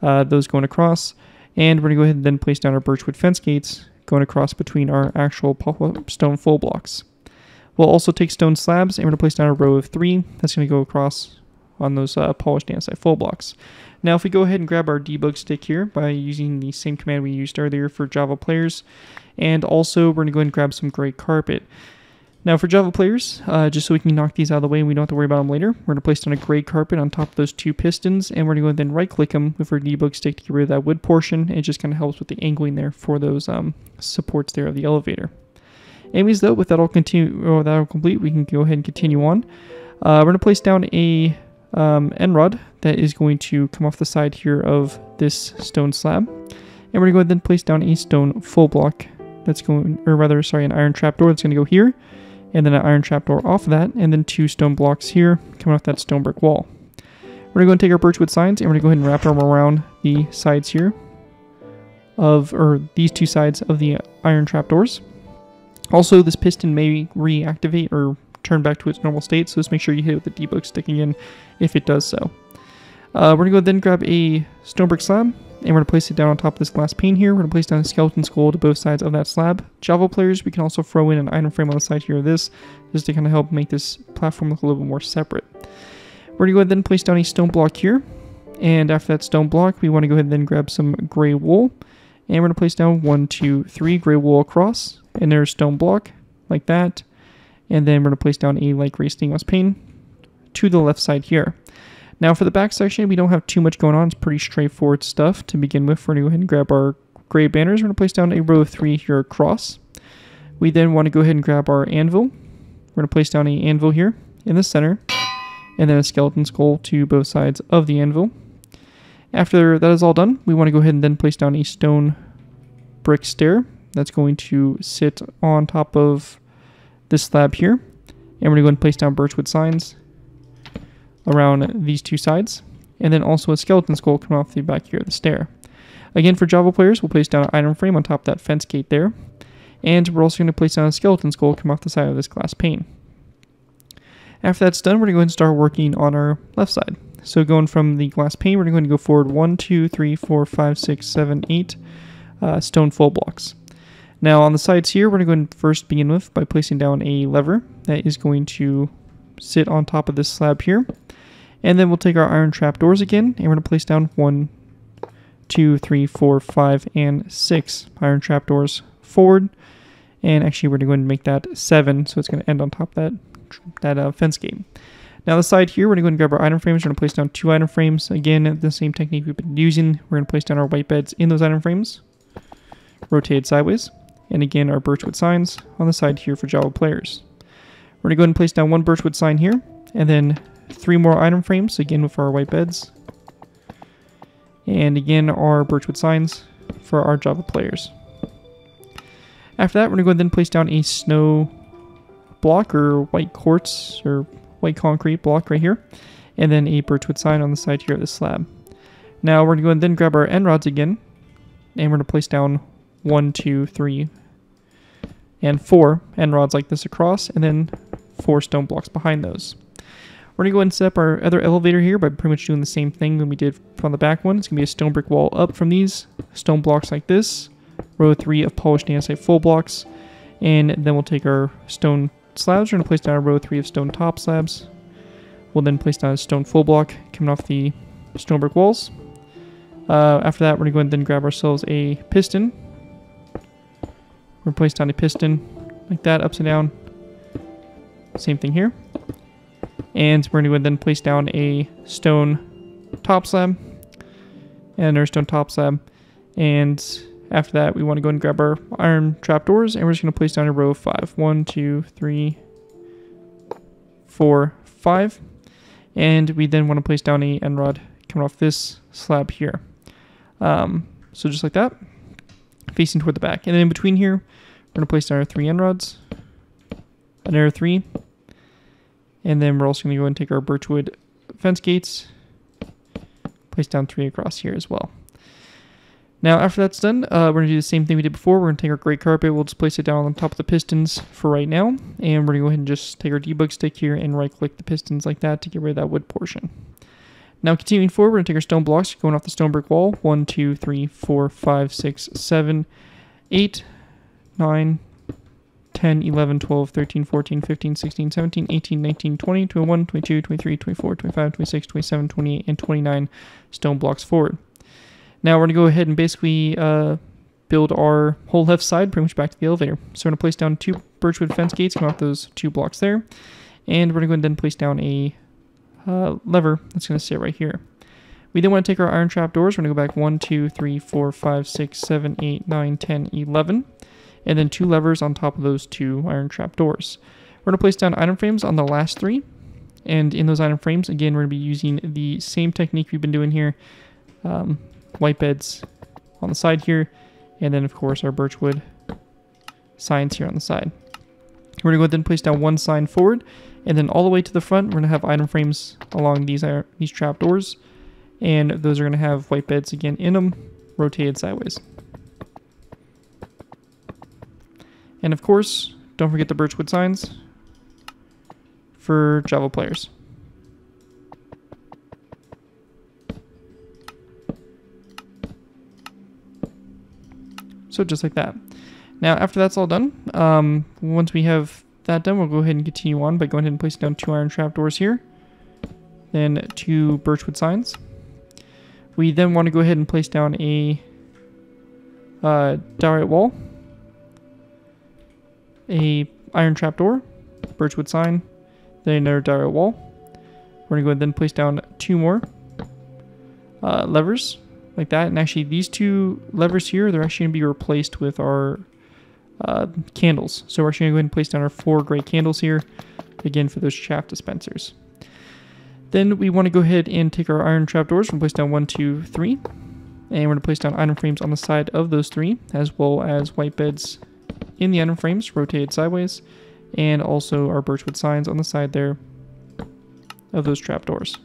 those going across. And we're going to go ahead and then place down our birchwood fence gates going across between our actual stone full blocks. We'll also take stone slabs and we're going to place down a row of 3. That's going to go across on those polished andesite full blocks. Now if we go ahead and grab our debug stick here by using the same command we used earlier for Java players, and also we're going to go ahead and grab some gray carpet. Now for Java players, just so we can knock these out of the way and we don't have to worry about them later, we're going to place down a gray carpet on top of those 2 pistons, and we're going to go ahead and then right click them with our debug stick to get rid of that wood portion. It just kind of helps with the angling there for those supports there of the elevator. Anyways though, with that all complete, we can go ahead and continue on. We're going to place down a end rod that is going to come off the side here of this stone slab, and we're going to go ahead and then place down a stone full block that's going, or rather, sorry, an iron trapdoor that's going to go here, and then an iron trapdoor off of that, and then 2 stone blocks here coming off that stone brick wall. We're going to go and take our birchwood signs, and we're going to go ahead and wrap them around the sides here of, or these 2 sides of the iron trapdoors. Also, this piston may reactivate or turn back to its normal state, so just make sure you hit it with the debug stick again if it does so. We're going to go then grab a stone brick slab, and we're going to place it down on top of this glass pane here. We're going to place down a skeleton skull to both sides of that slab. Java players, we can also throw in an item frame on the side here of this, just to kind of help make this platform look a little bit more separate. We're going to go ahead and then place down a stone block here, and after that stone block, we want to go ahead and then grab some gray wool, and we're going to place down 1, 2, 3 gray wool across, and there's a stone block, like that. And then we're going to place down a light gray stained glass pane to the left side here. Now for the back section, we don't have too much going on. It's pretty straightforward stuff to begin with. We're going to go ahead and grab our gray banners. We're going to place down a row of 3 here across. We then want to go ahead and grab our anvil. We're going to place down an anvil here in the center, and then a skeleton skull to both sides of the anvil. After that is all done, we want to go ahead and then place down a stone brick stair that's going to sit on top of this slab here, and we're going to go ahead and place down birchwood signs around these 2 sides, and then also a skeleton skull coming off the back here of the stair. Again, for Java players, we'll place down an item frame on top of that fence gate there, and we're also going to place down a skeleton skull coming off the side of this glass pane. After that's done, we're going to go ahead and start working on our left side. So going from the glass pane, we're going to go forward 1, 2, 3, 4, 5, 6, 7, 8 stone full blocks. Now on the sides here, we're going to first begin with by placing down a lever that is going to sit on top of this slab here. And then we'll take our iron trapdoors again, and we're going to place down 1, 2, 3, 4, 5, and 6 iron trapdoors forward. And actually we're going to go ahead and make that 7, so it's going to end on top of that fence gate. Now the side here, we're going to go ahead and grab our item frames. We're going to place down 2 item frames. Again, the same technique we've been using. We're going to place down our white beds in those item frames, rotated sideways. And again, our birchwood signs on the side here for Java players. We're going to go ahead and place down 1 birchwood sign here, and then 3 more item frames, again with our white beds. And again, our birchwood signs for our Java players. After that, we're going to go ahead and then place down a snow block, or white quartz, or white concrete block right here, and then a birchwood sign on the side here of the slab. Now we're going to go ahead and then grab our end rods again, and we're going to place down 1, 2, 3, and 4 end rods like this across, and then 4 stone blocks behind those. We're going to go ahead and set up our other elevator here by pretty much doing the same thing that we did from the back one. It's going to be a stone brick wall up from these stone blocks like this, row 3 of polished andesite full blocks, and then we'll take our stone slabs. We're going to place down a row 3 of stone top slabs. We'll then place down a stone full block coming off the stone brick walls. After that, we're going to go ahead and then grab ourselves a piston. We're going to place down a piston like that, upside down. Same thing here. And we're going to go ahead and then place down a stone top slab. And another stone top slab. And after that, we want to go ahead and grab our iron trapdoors. And we're just going to place down a row of 5. 1, 2, 3, 4, 5. And we then want to place down a end rod coming off this slab here. So just like that, facing toward the back. And then in between here, we're going to place down our 3 end rods, another 3, and then we're also going to go and take our birchwood fence gates, place down 3 across here as well. Now, after that's done, we're going to do the same thing we did before. We're going to take our gray carpet. We'll just place it down on top of the pistons for right now. And we're going to go ahead and just take our debug stick here and right-click the pistons like that to get rid of that wood portion. Now, continuing forward, we're going to take our stone blocks going off the stone brick wall. 1, 2, 3, 4, 5, 6, 7, 8, 9, 10, 11, 12, 13, 14, 15, 16, 17, 18, 19, 20, 21, 22, 23, 24, 25, 26, 27, 28, and 29 stone blocks forward. Now we're going to go ahead and basically build our whole left side pretty much back to the elevator. So we're going to place down 2 birchwood fence gates coming off those 2 blocks there. And we're going to go ahead and then place down a lever that's going to sit right here. We then want to take our iron trap doors. We're going to go back 1, 2, 3, 4, 5, 6, 7, 8, 9, 10, 11. And then 2 levers on top of those 2 iron trap doors. We're going to place down item frames on the last 3. And in those item frames, again, we're going to be using the same technique we've been doing here. White beds on the side here, and then of course our birchwood signs here on the side. We're going to go ahead and place down 1 sign forward, and then all the way to the front we're going to have item frames along these trap doors, and those are going to have white beds again in them, rotated sideways. And of course, don't forget the birchwood signs for Java players. So just like that. Now after that's all done, once we have that done, we'll go ahead and continue on by going ahead and placing down 2 iron trapdoors here. Then 2 birchwood signs. We then want to go ahead and place down a diorite wall, a iron trapdoor, birchwood sign, then another diorite wall. We're going to go ahead and then place down 2 more levers. Like that, and actually these 2 levers here, they're actually going to be replaced with our candles. So we're actually going to go ahead and place down our 4 gray candles here, again for those chaff dispensers. Then we want to go ahead and take our iron trapdoors and place down 1, 2, 3, and we're going to place down item frames on the side of those 3, as well as white beds in the item frames, rotated sideways, and also our birchwood signs on the side there of those trapdoors.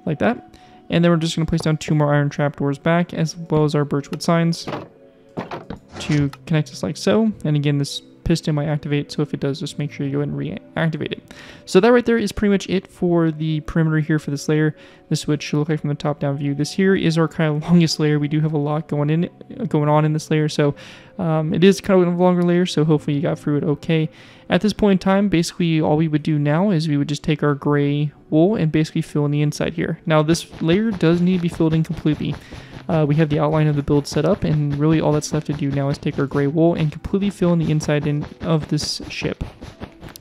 Like that. And then we're just going to place down 2 more iron trapdoors back, as well as our birchwood signs to connect us like so. And again, this piston might activate, so if it does, just make sure you go ahead and reactivate it. So that right there is pretty much it for the perimeter here for this layer. This is what it should look like from the top-down view. This here is our kind of longest layer. We do have a lot going on in this layer, so it is kind of a longer layer, so hopefully you got through it okay. At this point in time, basically all we would do now is we would just take our gray wool and basically fill in the inside here. Now this layer does need to be filled in completely. We have the outline of the build set up, and really all that's left to do now is take our gray wool and completely fill in the inside of this ship.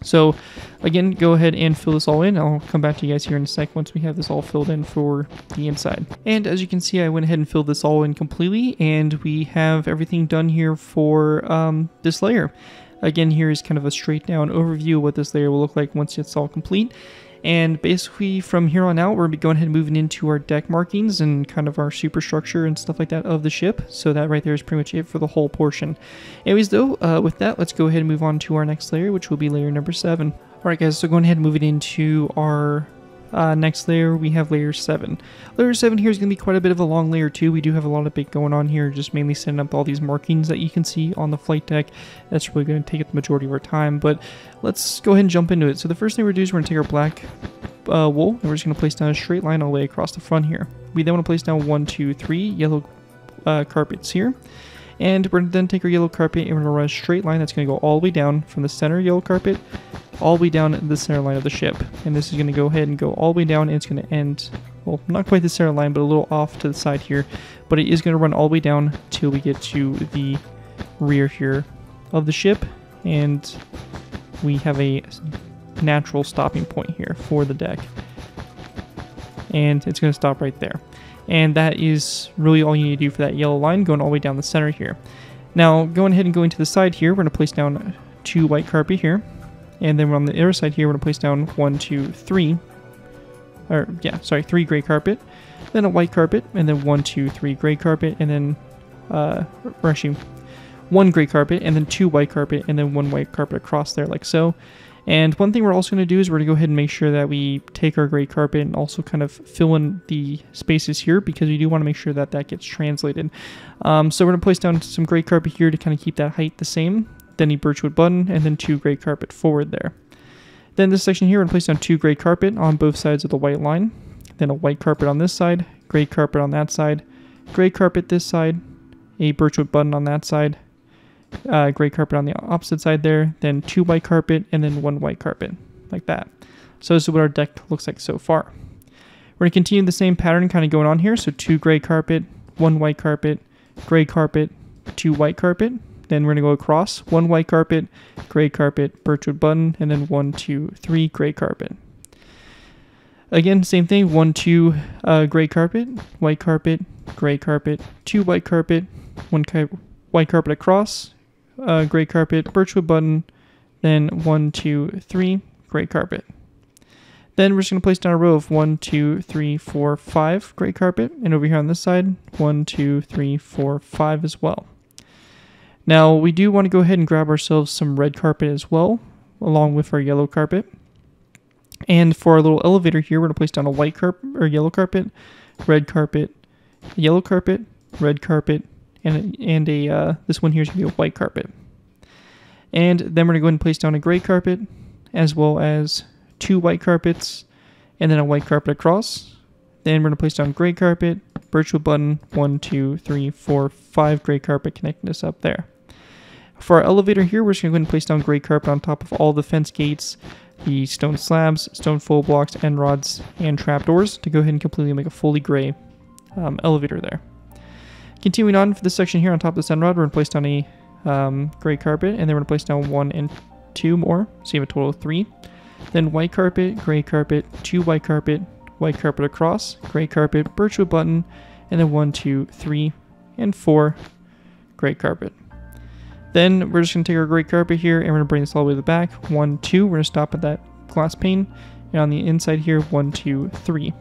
So again, go ahead and fill this all in. I'll come back to you guys here in a sec once we have this all filled in for the inside. And as you can see, I went ahead and filled this all in completely, and we have everything done here for this layer. Again, here is kind of a straight down overview of what this layer will look like once it's all complete. And basically from here on out, we're going to be going ahead and moving into our deck markings and kind of our superstructure and stuff like that of the ship. So that right there is pretty much it for the whole portion. Anyways though, with that, let's go ahead and move on to our next layer, which will be layer number 7. Alright guys, so going ahead and moving into our next layer, we have layer 7. Layer 7 here is going to be quite a bit of a long layer too. We do have a lot of bit going on here, just mainly setting up all these markings that you can see on the flight deck. That's really going to take up the majority of our time, but let's go ahead and jump into it. So the first thing we're going to do is we're going to take our black wool, and we're just going to place down a straight line all the way across the front here. We then want to place down 1, 2, 3 yellow carpets here. And we're going to then take our yellow carpet and we're going to run a straight line that's going to go all the way down from the center yellow carpet all the way down the center line of the ship. And this is going to go ahead and go all the way down, and it's going to end, well, not quite the center line, but a little off to the side here. But it is going to run all the way down till we get to the rear here of the ship. And we have a natural stopping point here for the deck. And it's going to stop right there. And that is really all you need to do for that yellow line going all the way down the center here. Now, going ahead and going to the side here, we're going to place down 2 white carpet here. And then on the other side here, we're going to place down 1, 2, 3. Or, yeah, sorry, 3 gray carpet. Then a white carpet, and then 1, 2, 3 gray carpet, and then, or actually, 1 gray carpet, and then 2 white carpet, and then 1 white carpet across there, like so. And one thing we're also going to do is we're going to go ahead and make sure that we take our gray carpet and also kind of fill in the spaces here, because we do want to make sure that that gets translated. So we're going to place down some gray carpet here to kind of keep that height the same, then a birchwood button, and then 2 gray carpet forward there. Then this section here, we're going to place down 2 gray carpet on both sides of the white line, then a white carpet on this side, gray carpet on that side, gray carpet this side, a birchwood button on that side, gray carpet on the opposite side there, then 2 white carpet, and then 1 white carpet, like that. So this is what our deck looks like so far. We're going to continue the same pattern kind of going on here, so 2 gray carpet, 1 white carpet, gray carpet, 2 white carpet, then we're going to go across, 1 white carpet, gray carpet, birchwood button, and then 1, 2, 3 gray carpet. Again, same thing, 1, 2 gray carpet, white carpet, gray carpet, 2 white carpet, 1 white carpet across, gray carpet, birchwood button, then 1, 2, 3 gray carpet. Then we're just going to place down a row of 1, 2, 3, 4, 5 gray carpet, and over here on this side, 1, 2, 3, 4, 5 as well. Now we do want to go ahead and grab ourselves some red carpet as well, along with our yellow carpet. And for our little elevator here, we're going to place down a white carpet or yellow carpet, red carpet, yellow carpet, red carpet, and this one here is going to be a white carpet. And then we're going to go ahead and place down a gray carpet, as well as 2 white carpets, and then a white carpet across. Then we're going to place down gray carpet, birchwood button, 1, 2, 3, 4, 5 gray carpet connecting us up there. For our elevator here, we're just going to go ahead and place down gray carpet on top of all the fence gates, the stone slabs, stone full blocks, end rods, and trapdoors to go ahead and completely make a fully gray elevator there. Continuing on for this section here on top of this end rod, we're going to place down a gray carpet, and then we're going to place down 1 and 2 more, so you have a total of 3. Then white carpet, gray carpet, 2 white carpet across, gray carpet, birchwood button, and then 1, 2, 3, and 4 gray carpet. Then we're just going to take our gray carpet here and we're going to bring this all the way to the back. 1, 2, we're going to stop at that glass pane. And on the inside here, 1, 2, 3.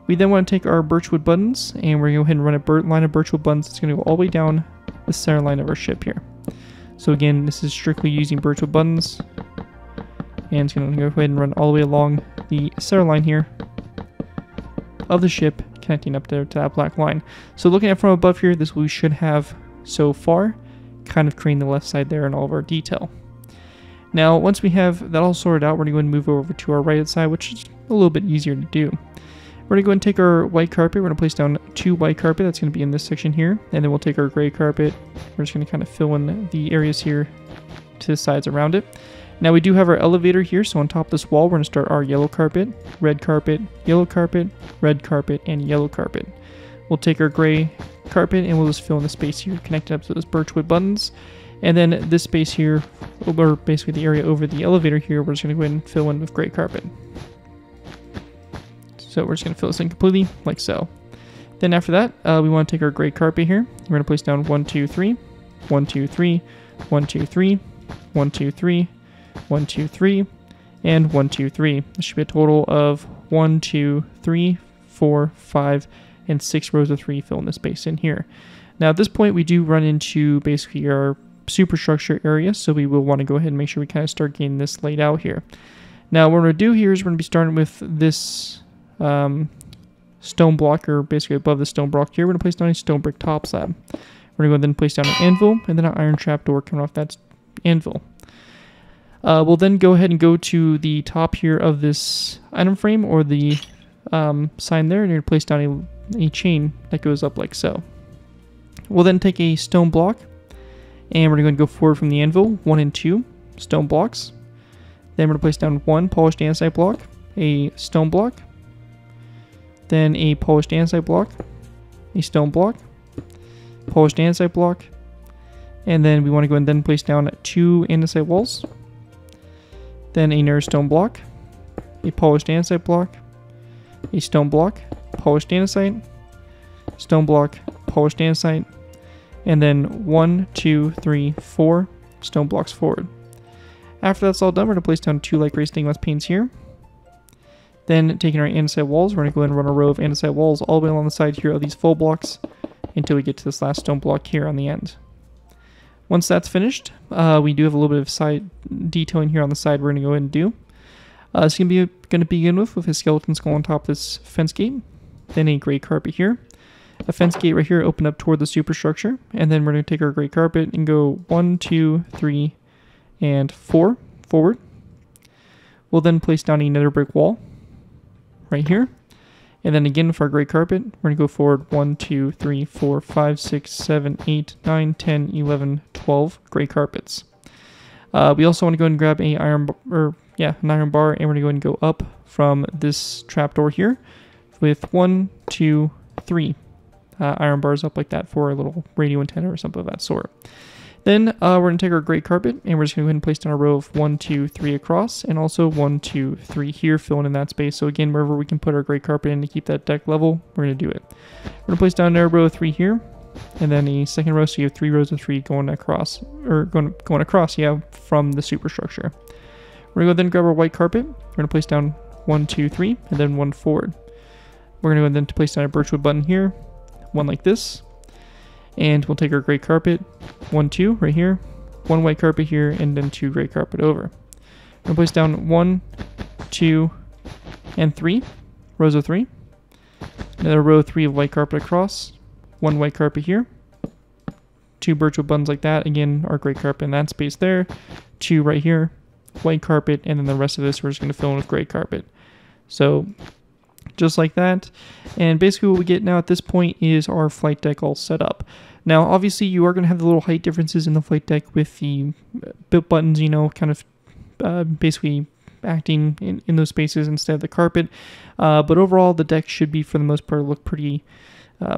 We then want to take our birchwood buttons and we're going to go ahead and run a line of birchwood buttons. It's going to go all the way down the center line of our ship here. So again, this is strictly using birchwood buttons. And it's going to go ahead and run all the way along the center line here of the ship, connecting up there to that black line. So looking at from above here, this we should have so far, kind of creating the left side there and all of our detail. Now, once we have that all sorted out, we're going to go and move over to our right side, which is a little bit easier to do. We're going to go and take our white carpet. We're going to place down 2 white carpet. That's going to be in this section here. And then we'll take our gray carpet. We're just going to kind of fill in the areas here to the sides around it. Now we do have our elevator here, so on top of this wall, we're going to start our yellow carpet, red carpet, red carpet, and yellow carpet. We'll take our gray carpet and we'll just fill in the space here, connected up to those birchwood buttons. And then this space here, or basically the area over the elevator here, we're just going to go ahead and fill in with gray carpet. So we're just going to fill this in completely, like so. Then after that, we want to take our gray carpet here. We're going to place down 1, 2, 3, 1, 2, 3, 1, 2, 3, 1, 2, 3, 1, 2, 3, and 1, 2, 3. This should be a total of 1, 2, 3, 4, 5, and 6 rows of 3 filling the space in here. Now at this point, we do run into basically our superstructure area, so we will want to go ahead and make sure we kind of start getting this laid out here. Now what we're going to do here is we're going to be starting with this stone block, or basically above the stone block here, we're going to place down a stone brick top slab. We're going to go then place down an anvil, and then an iron trapdoor coming off that anvil. We'll then go ahead and go to the top here of this item frame, or the sign there, and you're going to place down a chain that goes up like so. We'll then take a stone block, and we're going to go forward from the anvil, 1 and 2 stone blocks. Then we're going to place down 1 polished andesite block, a stone block, then a polished andesite block, a stone block, polished andesite block, and then we want to go and then place down 2 andesite walls, then another stone block, a polished andesite block, a stone block, polished andesite, stone block, polished andesite, and then 1, 2, 3, 4 stone blocks forward. After that's all done, we're going to place down 2 light gray stained glass panes here. Then taking our andesite walls, we're going to go ahead and run a row of andesite walls all the way along the side here of these full blocks until we get to this last stone block here on the end. Once that's finished, we do have a little bit of side detailing here on the side we're going to go ahead and do. It's going to begin with a skeleton skull on top of this fence gate, then a gray carpet here, a fence gate right here open up toward the superstructure, and then we're going to take our gray carpet and go 1, 2, 3, and 4 forward. We'll then place down another brick wall right here. And then again for our gray carpet, we're going to go forward 1, 2, 3, 4, 5, 6, 7, 8, 9, 10, 11, 12 gray carpets. We also want to go ahead and grab an iron bar, and we're going to go ahead and go up from this trapdoor here with 1, 2, 3 iron bars up like that for a little radio antenna or something of that sort. Then we're going to take our gray carpet and we're just going to go ahead and place down a row of 1, 2, 3 across, and also 1, 2, 3 here, filling in that space. So again, wherever we can put our gray carpet in to keep that deck level, we're going to do it. We're going to place down another row of 3 here, and then a second row, so you have 3 rows of 3 going across, from the superstructure. We're going to go then grab our white carpet. We're going to place down 1, 2, 3, and then 1 forward. We're going to go then to place down a birchwood button here, one like this. And we'll take our gray carpet, 1, 2 right here, 1 white carpet here, and then 2 gray carpet over. We'll place down 1, 2, and 3 rows of 3. Another row of 3 of white carpet across, 1 white carpet here, 2 birchwood buttons like that. Again, our gray carpet in that space there, 2 right here, white carpet, and then the rest of this we're just going to fill in with gray carpet. So just like that. And basically what we get now at this point is our flight deck all set up. Now obviously you are going to have the little height differences in the flight deck with the buttons, you know, kind of basically acting in those spaces instead of the carpet. But overall the deck should be, for the most part, look pretty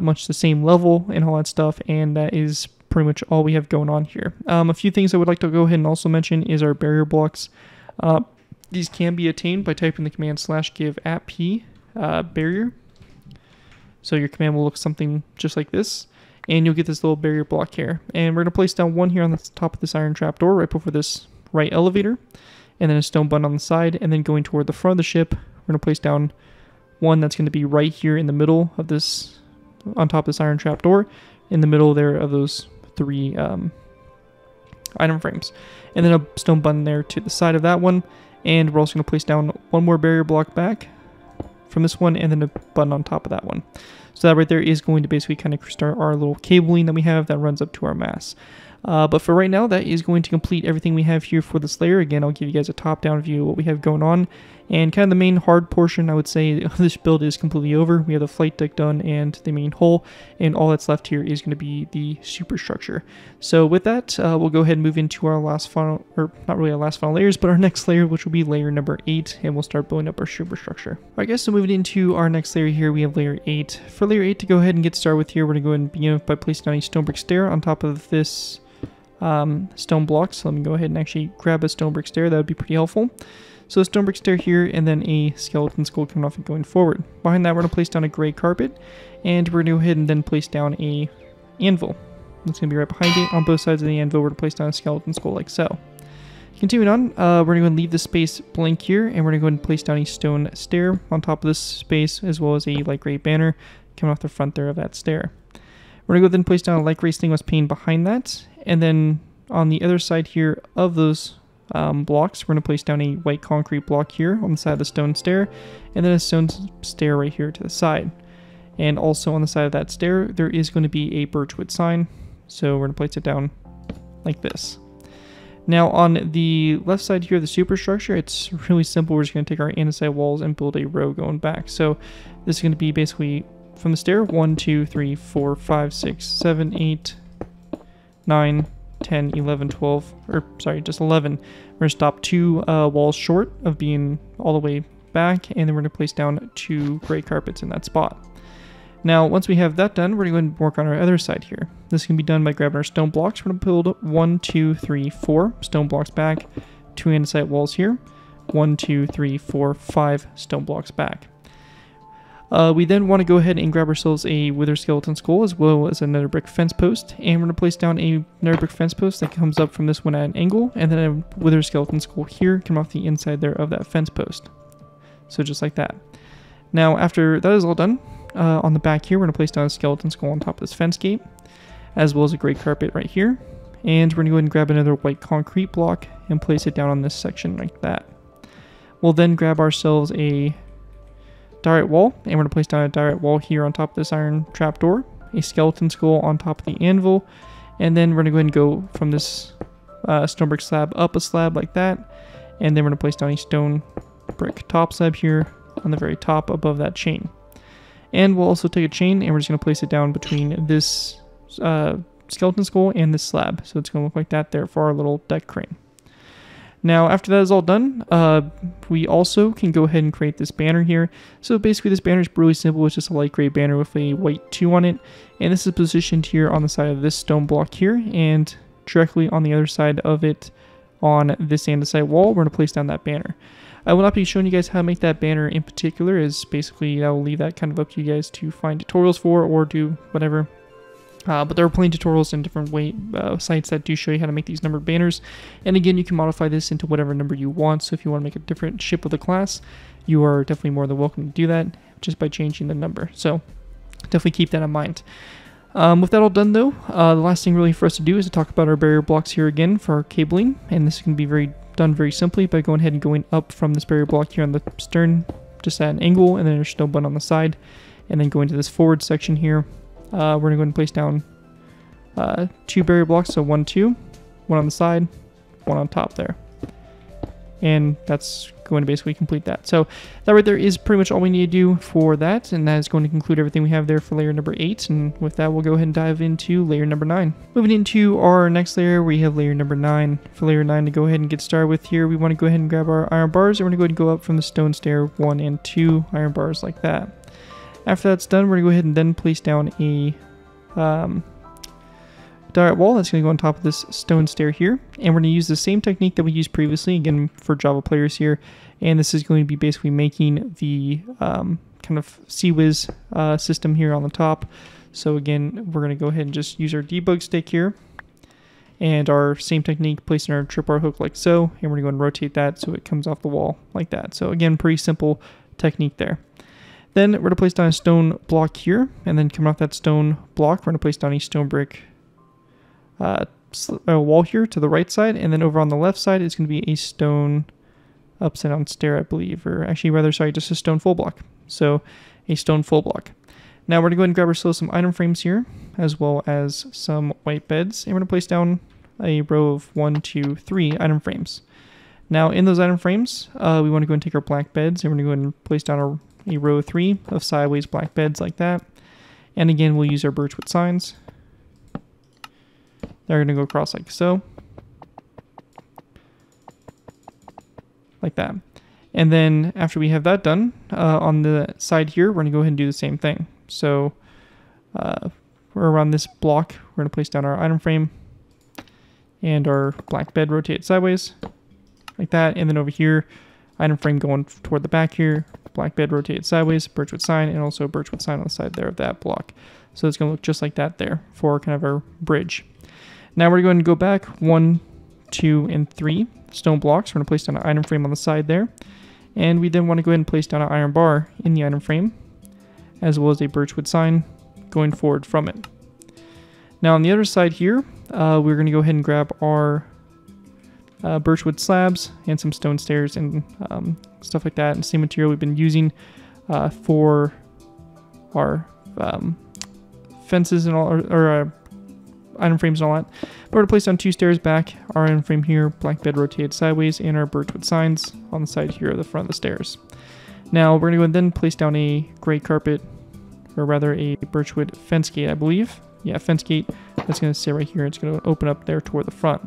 much the same level and all that stuff, and that is pretty much all we have going on here. A few things I would like to go ahead and also mention is our barrier blocks. These can be attained by typing the command /give @p barrier. So your command will look something just like this, and you'll get this little barrier block here. And we're going to place down one here on the top of this iron trapdoor right before this right elevator, and then a stone button on the side, and then going toward the front of the ship, we're going to place down one that's going to be right here in the middle of this, on top of this iron trapdoor, in the middle there of those 3 item frames. And then a stone button there to the side of that one, and we're also going to place down one more barrier block back from this one, and then a button on top of that one. So that right there is going to basically kind of start our little cabling that we have that runs up to our mast. But for right now, that is going to complete everything we have here for this layer. Again, I'll give you guys a top-down view of what we have going on. And kind of the main hard portion, I would say, of this build is completely over. We have the flight deck done and the main hull, and all that's left here is going to be the superstructure. So with that, we'll go ahead and move into our last final, or not really our last final layers, but our next layer, which will be layer number 8, and we'll start building up our superstructure. Alright guys, so moving into our next layer here, we have layer 8. For layer 8 to go ahead and get started with here, we're going to go ahead and begin by placing down a stone brick stair on top of this stone blocks. So let me go ahead and actually grab a stone brick stair. That would be pretty helpful. So a stone brick stair here, and then a skeleton skull coming off and going forward. Behind that, we're going to place down a gray carpet, and we're going to go ahead and then place down a anvil. It's going to be right behind it. On both sides of the anvil, we're going to place down a skeleton skull like so. Continuing on, we're going to go and leave the space blank here, and we're going to go ahead and place down a stone stair on top of this space, as well as a light gray banner coming off the front there of that stair. We're going to go then place down a light gray stained glass pane behind that, and then on the other side here of those blocks, we're going to place down a white concrete block here on the side of the stone stair, and then a stone stair right here to the side. And also on the side of that stair, there is going to be a birchwood sign, so we're going to place it down like this. Now on the left side here of the superstructure, it's really simple. We're just going to take our andesite walls and build a row going back. So this is going to be basically from the stair 1, 2, 3, 4, 5, 6, 7, 8, 9, 10, 11, 12, or sorry, just 11. We're going to stop 2 walls short of being all the way back, and then we're going to place down 2 gray carpets in that spot. Now, once we have that done, we're going to go and work on our other side here. This can be done by grabbing our stone blocks. We're going to build 1, 2, 3, 4 stone blocks back, 2 andesite walls here, 1, 2, 3, 4, 5 stone blocks back. We then want to go ahead and grab ourselves a wither skeleton skull, as well as another brick fence post, and we're going to place down another brick fence post that comes up from this one at an angle, and then a wither skeleton skull here coming off the inside there of that fence post. So just like that. Now after that is all done, on the back here we're going to place down a skeleton skull on top of this fence gate, as well as a gray carpet right here, And we're going to go ahead and grab another white concrete block and place it down on this section like that. We'll then grab ourselves a diorite wall, and we're going to place down a diorite wall here on top of this iron trapdoor, a skeleton skull on top of the anvil, and then we're going to go ahead and go from this stone brick slab up a slab like that, and then we're going to place down a stone brick top slab here on the very top above that chain. And we'll also take a chain and we're just going to place it down between this skeleton skull and this slab. So it's going to look like that there for our little deck crane. Now, after that is all done, we also can go ahead and create this banner here. So basically this banner is really simple. It's just a light gray banner with a white 2 on it. And this is positioned here on the side of this stone block here, and directly on the other side of it on this andesite wall, we're going to place down that banner. I will not be showing you guys how to make that banner in particular, as basically I will leave that kind of up to you guys to find tutorials for or do whatever. But there are plenty of tutorials in different sites that do show you how to make these numbered banners. And again, you can modify this into whatever number you want. So if you want to make a different ship of the class, you are definitely more than welcome to do that just by changing the number. So definitely keep that in mind. With that all done though, the last thing really for us to do is to talk about our barrier blocks here again for our cabling. And this can be done very simply by going ahead and going up from this barrier block here on the stern, just at an angle, and then there's no button on the side. And then go into this forward section here. We're going to go ahead and place down 2 barrier blocks, so 1, 2, 1 on the side, 1 on top there. And that's going to basically complete that. So that right there is pretty much all we need to do for that, and that is going to conclude everything we have there for layer number 8. And with that, we'll go ahead and dive into layer number 9. Moving into our next layer, we have layer number 9. For layer 9 to go ahead and get started with here, we want to go ahead and grab our iron bars, and we're going to go ahead and go up from the stone stair 1 and 2 iron bars like that. After that's done, we're going to go ahead and then place down a diorite wall that's going to go on top of this stone stair here. And we're going to use the same technique that we used previously, again, for Java players here. And this is going to be basically making the kind of CWiz system here on the top. So again, we're going to go ahead and just use our debug stick here. And our same technique, placing our tripwire hook like so. And we're going to go and rotate that so it comes off the wall like that. So again, pretty simple technique there. Then we're going to place down a stone block here, and then coming off that stone block, we're going to place down a stone brick wall here to the right side, and then over on the left side is going to be a stone upside down stair, I believe, or actually rather, sorry, just a stone full block. So a stone full block. Now we're going to go ahead and grab ourselves some item frames here, as well as some white beds, and we're going to place down a row of 1, 2, 3 item frames. Now in those item frames, we want to go and take our black beds, and we're going to go ahead and place down a row of 3 of sideways black beds like that. And again, we'll use our birchwood signs. They're going to go across like so. Like that. And then after we have that done, on the side here, we're going to go ahead and do the same thing. So we're around this block, we're going to place down our item frame and our black bed rotated sideways like that. And then over here, item frame going toward the back here, black bed rotated sideways, birchwood sign, and also birchwood sign on the side there of that block. So it's going to look just like that there for kind of our bridge. Now we're going to go back 1, 2, and 3 stone blocks. We're going to place down an item frame on the side there. And we then want to go ahead and place down an iron bar in the item frame, as well as a birchwood sign going forward from it. Now on the other side here, we're going to go ahead and grab our birchwood slabs and some stone stairs and stuff like that, and same material we've been using for our fences and all, or item frames and all that. But we're going to place down 2 stairs back, our item frame here, black bed rotated sideways, and our birchwood signs on the side here at the front of the stairs. Now we're going to go and then place down a gray carpet, or rather a birchwood fence gate, I believe. Yeah, fence gate. That's going to sit right here. It's going to open up there toward the front.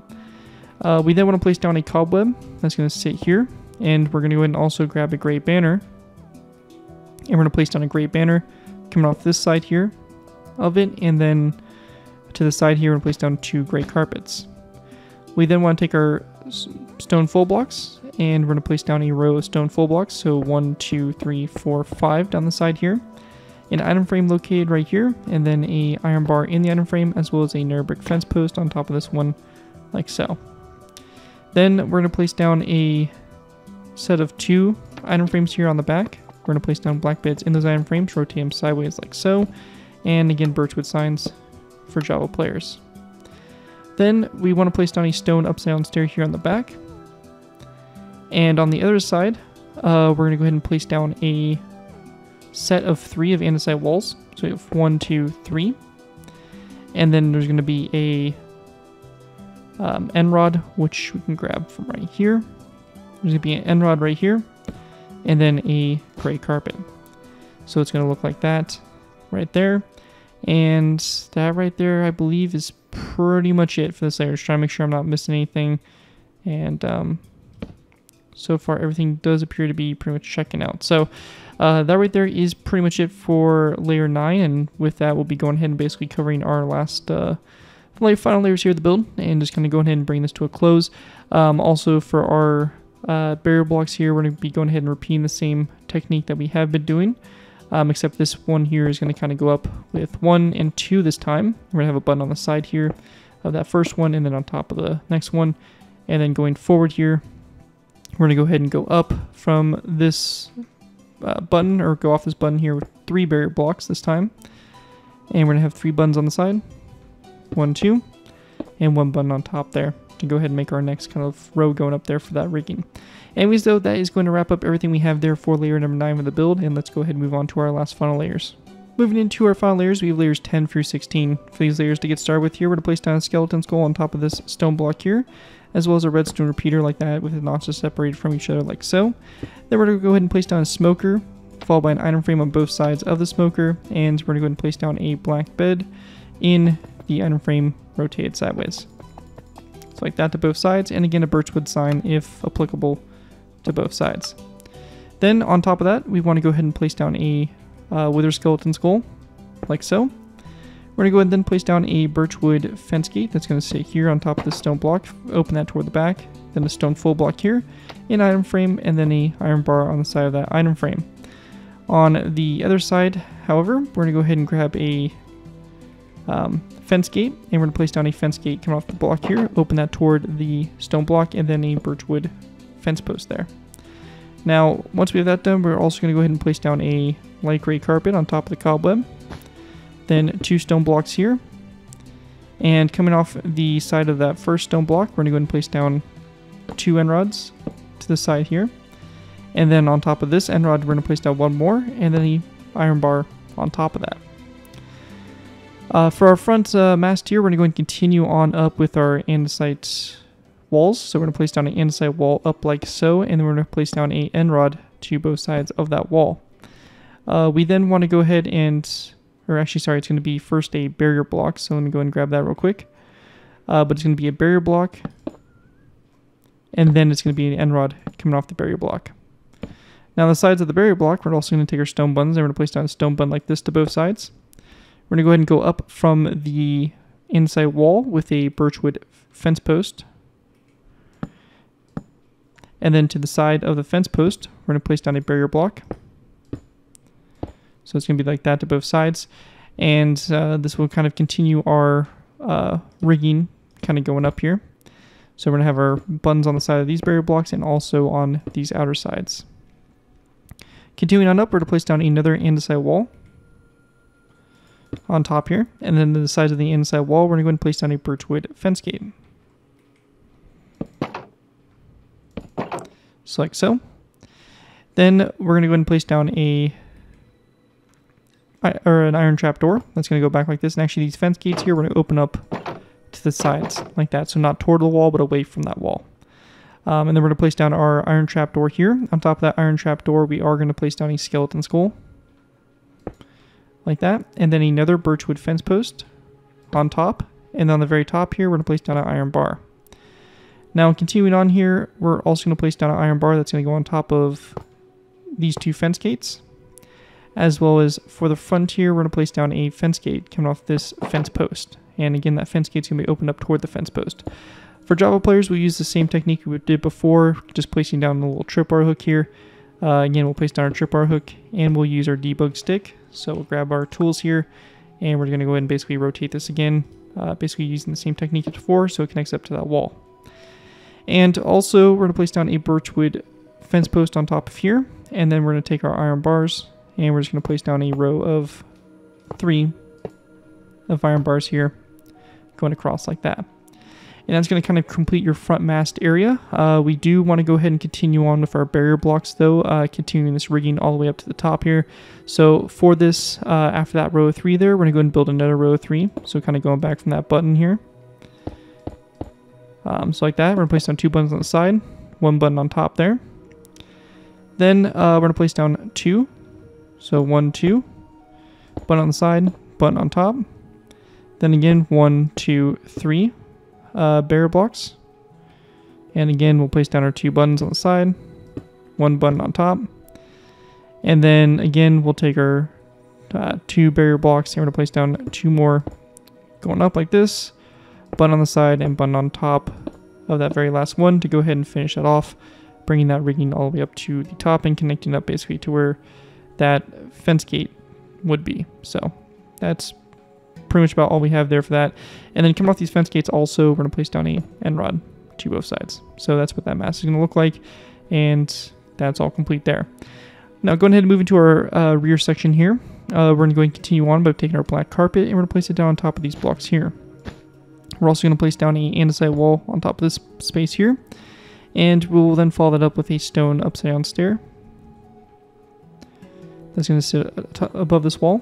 We then want to place down a cobweb that's going to sit here, and we're going to go ahead and also grab a gray banner, and we're going to place down a gray banner coming off this side here of it, and then to the side here, we're going to place down 2 gray carpets. We then want to take our stone full blocks, and we're going to place down a row of stone full blocks, so 1, 2, 3, 4, 5 down the side here. An item frame located right here, and then a iron bar in the item frame, as well as a nether brick fence post on top of this one, like so. Then we're going to place down a set of 2 item frames here on the back. We're going to place down black beds in those item frames, rotate them sideways like so, and again birchwood signs for Java players. Then we want to place down a stone upside down stair here on the back. And on the other side, we're going to go ahead and place down a set of 3 of andesite walls. So we have 1, 2, 3. And then there's going to be a end rod, which we can grab from right here. There's going to be an end rod right here. And then a gray carpet. So it's going to look like that right there. And that right there, I believe, is pretty much it for this layer. Just trying to make sure I'm not missing anything. And so far, everything does appear to be pretty much checking out. So that right there is pretty much it for layer 9. And with that, we'll be going ahead and basically covering our last final layers here of the build. And just kind of going ahead and bring this to a close. Also, for our barrier blocks here, we're going to be going ahead and repeating the same technique that we have been doing. Except this one here is going to kind of go up with 1 and 2 this time. We're going to have a button on the side here of that first one and then on top of the next one. And then going forward here, we're going to go ahead and go up from this button, or go off this button here with 3 barrier blocks this time. And we're going to have 3 buttons on the side. 1, 2, and 1 button on top there to go ahead and make our next kind of row going up there for that rigging. Anyways, though, that is going to wrap up everything we have there for layer number 9 of the build, and let's go ahead and move on to our last final layers. Moving into our final layers, we have layers 10 through 16. For these layers to get started with here, we're going to place down a skeleton skull on top of this stone block here, as well as a redstone repeater like that with the notches separated from each other like so. Then we're going to go ahead and place down a smoker, followed by an item frame on both sides of the smoker, and we're going to go ahead and place down a black bed in the item frame rotated sideways. So like that to both sides, and again a birchwood sign if applicable to both sides. Then on top of that, we want to go ahead and place down a wither skeleton skull, like so. We're going to go ahead and then place down a birchwood fence gate that's going to sit here on top of the stone block, open that toward the back, then a stone full block here, an item frame, and then a iron bar on the side of that item frame. On the other side, however, we're going to go ahead and grab a fence gate, and we're going to place down a fence gate coming off the block here, open that toward the stone block, and then a birchwood fence post there. Now, once we have that done, we're also going to go ahead and place down a light gray carpet on top of the cobweb, then 2 stone blocks here, and coming off the side of that first stone block, we're going to go ahead and place down 2 end rods to the side here, and then on top of this end rod, we're going to place down 1 more, and then the iron bar on top of that. For our front mast here, we're going to go and continue on up with our andesite walls. So we're going to place down an andesite wall up like so, and then we're going to place down a end rod to both sides of that wall. We then want to go ahead and, or actually sorry, it's going to be first a barrier block. So let me go ahead and grab that real quick. But it's going to be a barrier block, and then it's going to be an end rod coming off the barrier block. Now the sides of the barrier block, we're also going to take our stone buttons, and we're going to place down a stone button like this to both sides. We're going to go ahead and go up from the inside wall with a birchwood fence post. And then to the side of the fence post, we're going to place down a barrier block. So it's going to be like that to both sides. And this will kind of continue our rigging kind of going up here. So we're going to have our buttons on the side of these barrier blocks and also on these outer sides. Continuing on up, we're going to place down another andesite wall on top here, and then to the sides of the inside wall, we're going to go ahead and place down a birchwood fence gate. Just like so. Then we're going to go ahead and place down an iron trap door. That's going to go back like this, and actually these fence gates here, we're going to open up to the sides like that, so not toward the wall, but away from that wall. And then we're going to place down our iron trap door here. On top of that iron trap door, we are going to place down a skeleton skull. Like that, and then another birchwood fence post on top, and on the very top here we're going to place down an iron bar. Now continuing on here, we're also going to place down an iron bar that's going to go on top of these 2 fence gates, as well as for the front here we're going to place down a fence gate coming off this fence post, and again that fence gate's going to be opened up toward the fence post. For Java players, we use the same technique we did before, just placing down a little tripwire hook here. Again, we'll place down our tripwire hook, and we'll use our debug stick. So we'll grab our tools here, and we're going to go ahead and basically rotate this again, basically using the same technique as before, so it connects up to that wall. And also, we're going to place down a birchwood fence post on top of here, and then we're going to take our iron bars, and we're just going to place down a row of 3 of iron bars here, going across like that. And that's going to kind of complete your front mast area. We do want to go ahead and continue on with our barrier blocks though, continuing this rigging all the way up to the top here. So for this, after that row of 3 there, we're going to go ahead and build another row of 3. So kind of going back from that button here. So like that, we're going to place down 2 buttons on the side, 1 button on top there. Then we're going to place down 2. So 1, 2, button on the side, button on top. Then again, 1, 2, 3 barrier blocks. And again, we'll place down our 2 buttons on the side, 1 button on top. And then again, we'll take our 2 barrier blocks and we're going to place down 2 more going up like this, button on the side and button on top of that very last one to go ahead and finish that off, bringing that rigging all the way up to the top and connecting up basically to where that fence gate would be. So that's pretty much about all we have there for that. And then coming off these fence gates also, we're going to place down a end rod to both sides. So that's what that mast is going to look like, and that's all complete there. Now going ahead and move into our rear section here. We're going to go ahead and continue on by taking our black carpet and we're going to place it down on top of these blocks here. We're also going to place down a andesite wall on top of this space here, and we'll then follow that up with a stone upside down stair that's going to sit above this wall.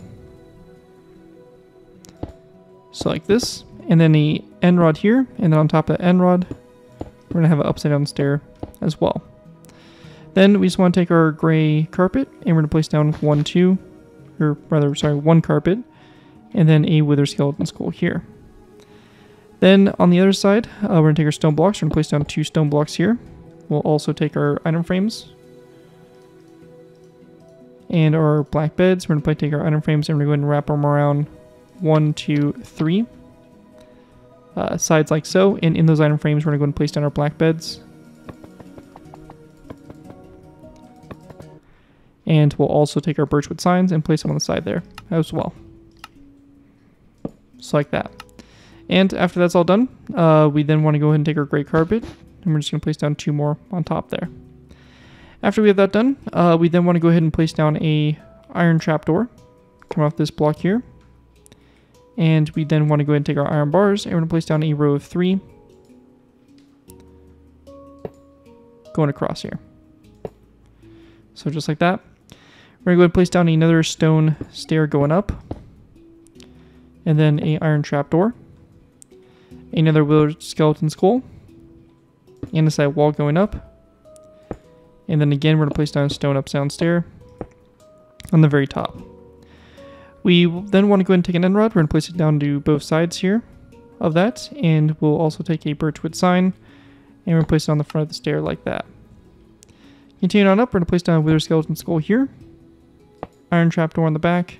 So like this, and then the end rod here, and then on top of the end rod, we're going to have an upside down stair as well. Then we just want to take our gray carpet, and we're going to place down 1, 2, or rather, sorry, 1 carpet, and then a wither skeleton skull here. Then on the other side, we're going to take our stone blocks, we're going to place down 2 stone blocks here. We'll also take our item frames and our black beds. We're going to take our item frames and we're going to go ahead and wrap them around 1, 2, 3 sides like so. And in those item frames, we're going to go ahead and place down our black beds. And we'll also take our birchwood signs and place them on the side there as well. Just like that. And after that's all done, we then want to go ahead and take our gray carpet, and we're just going to place down 2 more on top there. After we have that done, we then want to go ahead and place down a iron trapdoor, come off this block here. And we then want to go ahead and take our iron bars, and we're going to place down a row of 3 going across here. So just like that. We're going to go ahead and place down another stone stair going up, and then a iron trapdoor, another wither skeleton skull, and a side wall going up. And then again, we're going to place down a stone upside down stair on the very top. We then want to go ahead and take an end rod. We're going to place it down to both sides here of that. And we'll also take a birchwood sign and we're going to place it on the front of the stair like that. Continuing on up, we're going to place down a wither skeleton skull here, iron trapdoor on the back,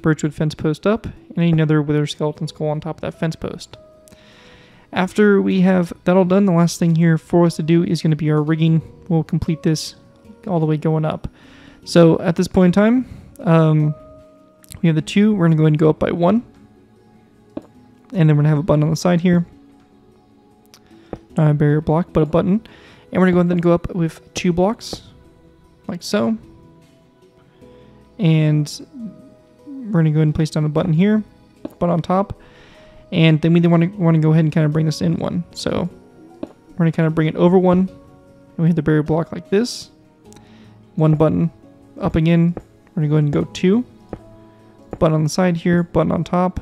birchwood fence post up, and another wither skeleton skull on top of that fence post. After we have that all done, the last thing here for us to do is going to be our rigging. We'll complete this all the way going up. So at this point in time, we have the 2. We're going to go ahead and go up by 1. And then we're going to have a button on the side here. Not a barrier block, but a button. And we're going to go ahead and go up with 2 blocks, like so. And we're going to go ahead and place down a button here, button on top. And then we want to go ahead and kind of bring this in 1. So we're going to kind of bring it over 1. And we hit the barrier block like this. 1 button up again. We're going to go ahead and go 2. Button on the side here, button on top.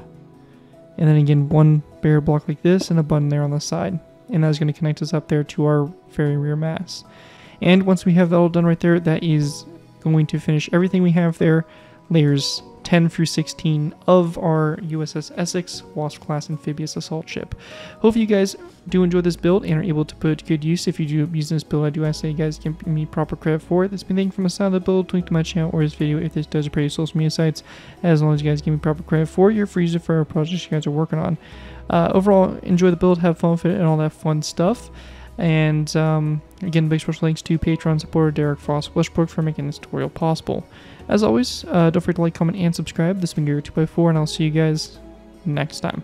And then again, 1 barrier block like this and a button there on the side. And that's going to connect us up there to our very rear mast. And once we have that all done right there, that is going to finish everything we have there. Layers 10 through 16 of our USS Essex Wasp class amphibious assault ship. Hopefully you guys do enjoy this build and are able to put it to good use. If you do use this build, I do ask that you guys give me proper credit for it. This has been anything from the side of the build, link to my channel or this video if this does appear to social media sites. As long as you guys give me proper credit for it, you're free to use it for our projects you guys are working on. Overall, enjoy the build, have fun with it, and all that fun stuff. And again, big special thanks to Patreon supporter Derek Frost Westbrook for making this tutorial possible. As always, don't forget to like, comment, and subscribe. This has been Gear 2x4, and I'll see you guys next time.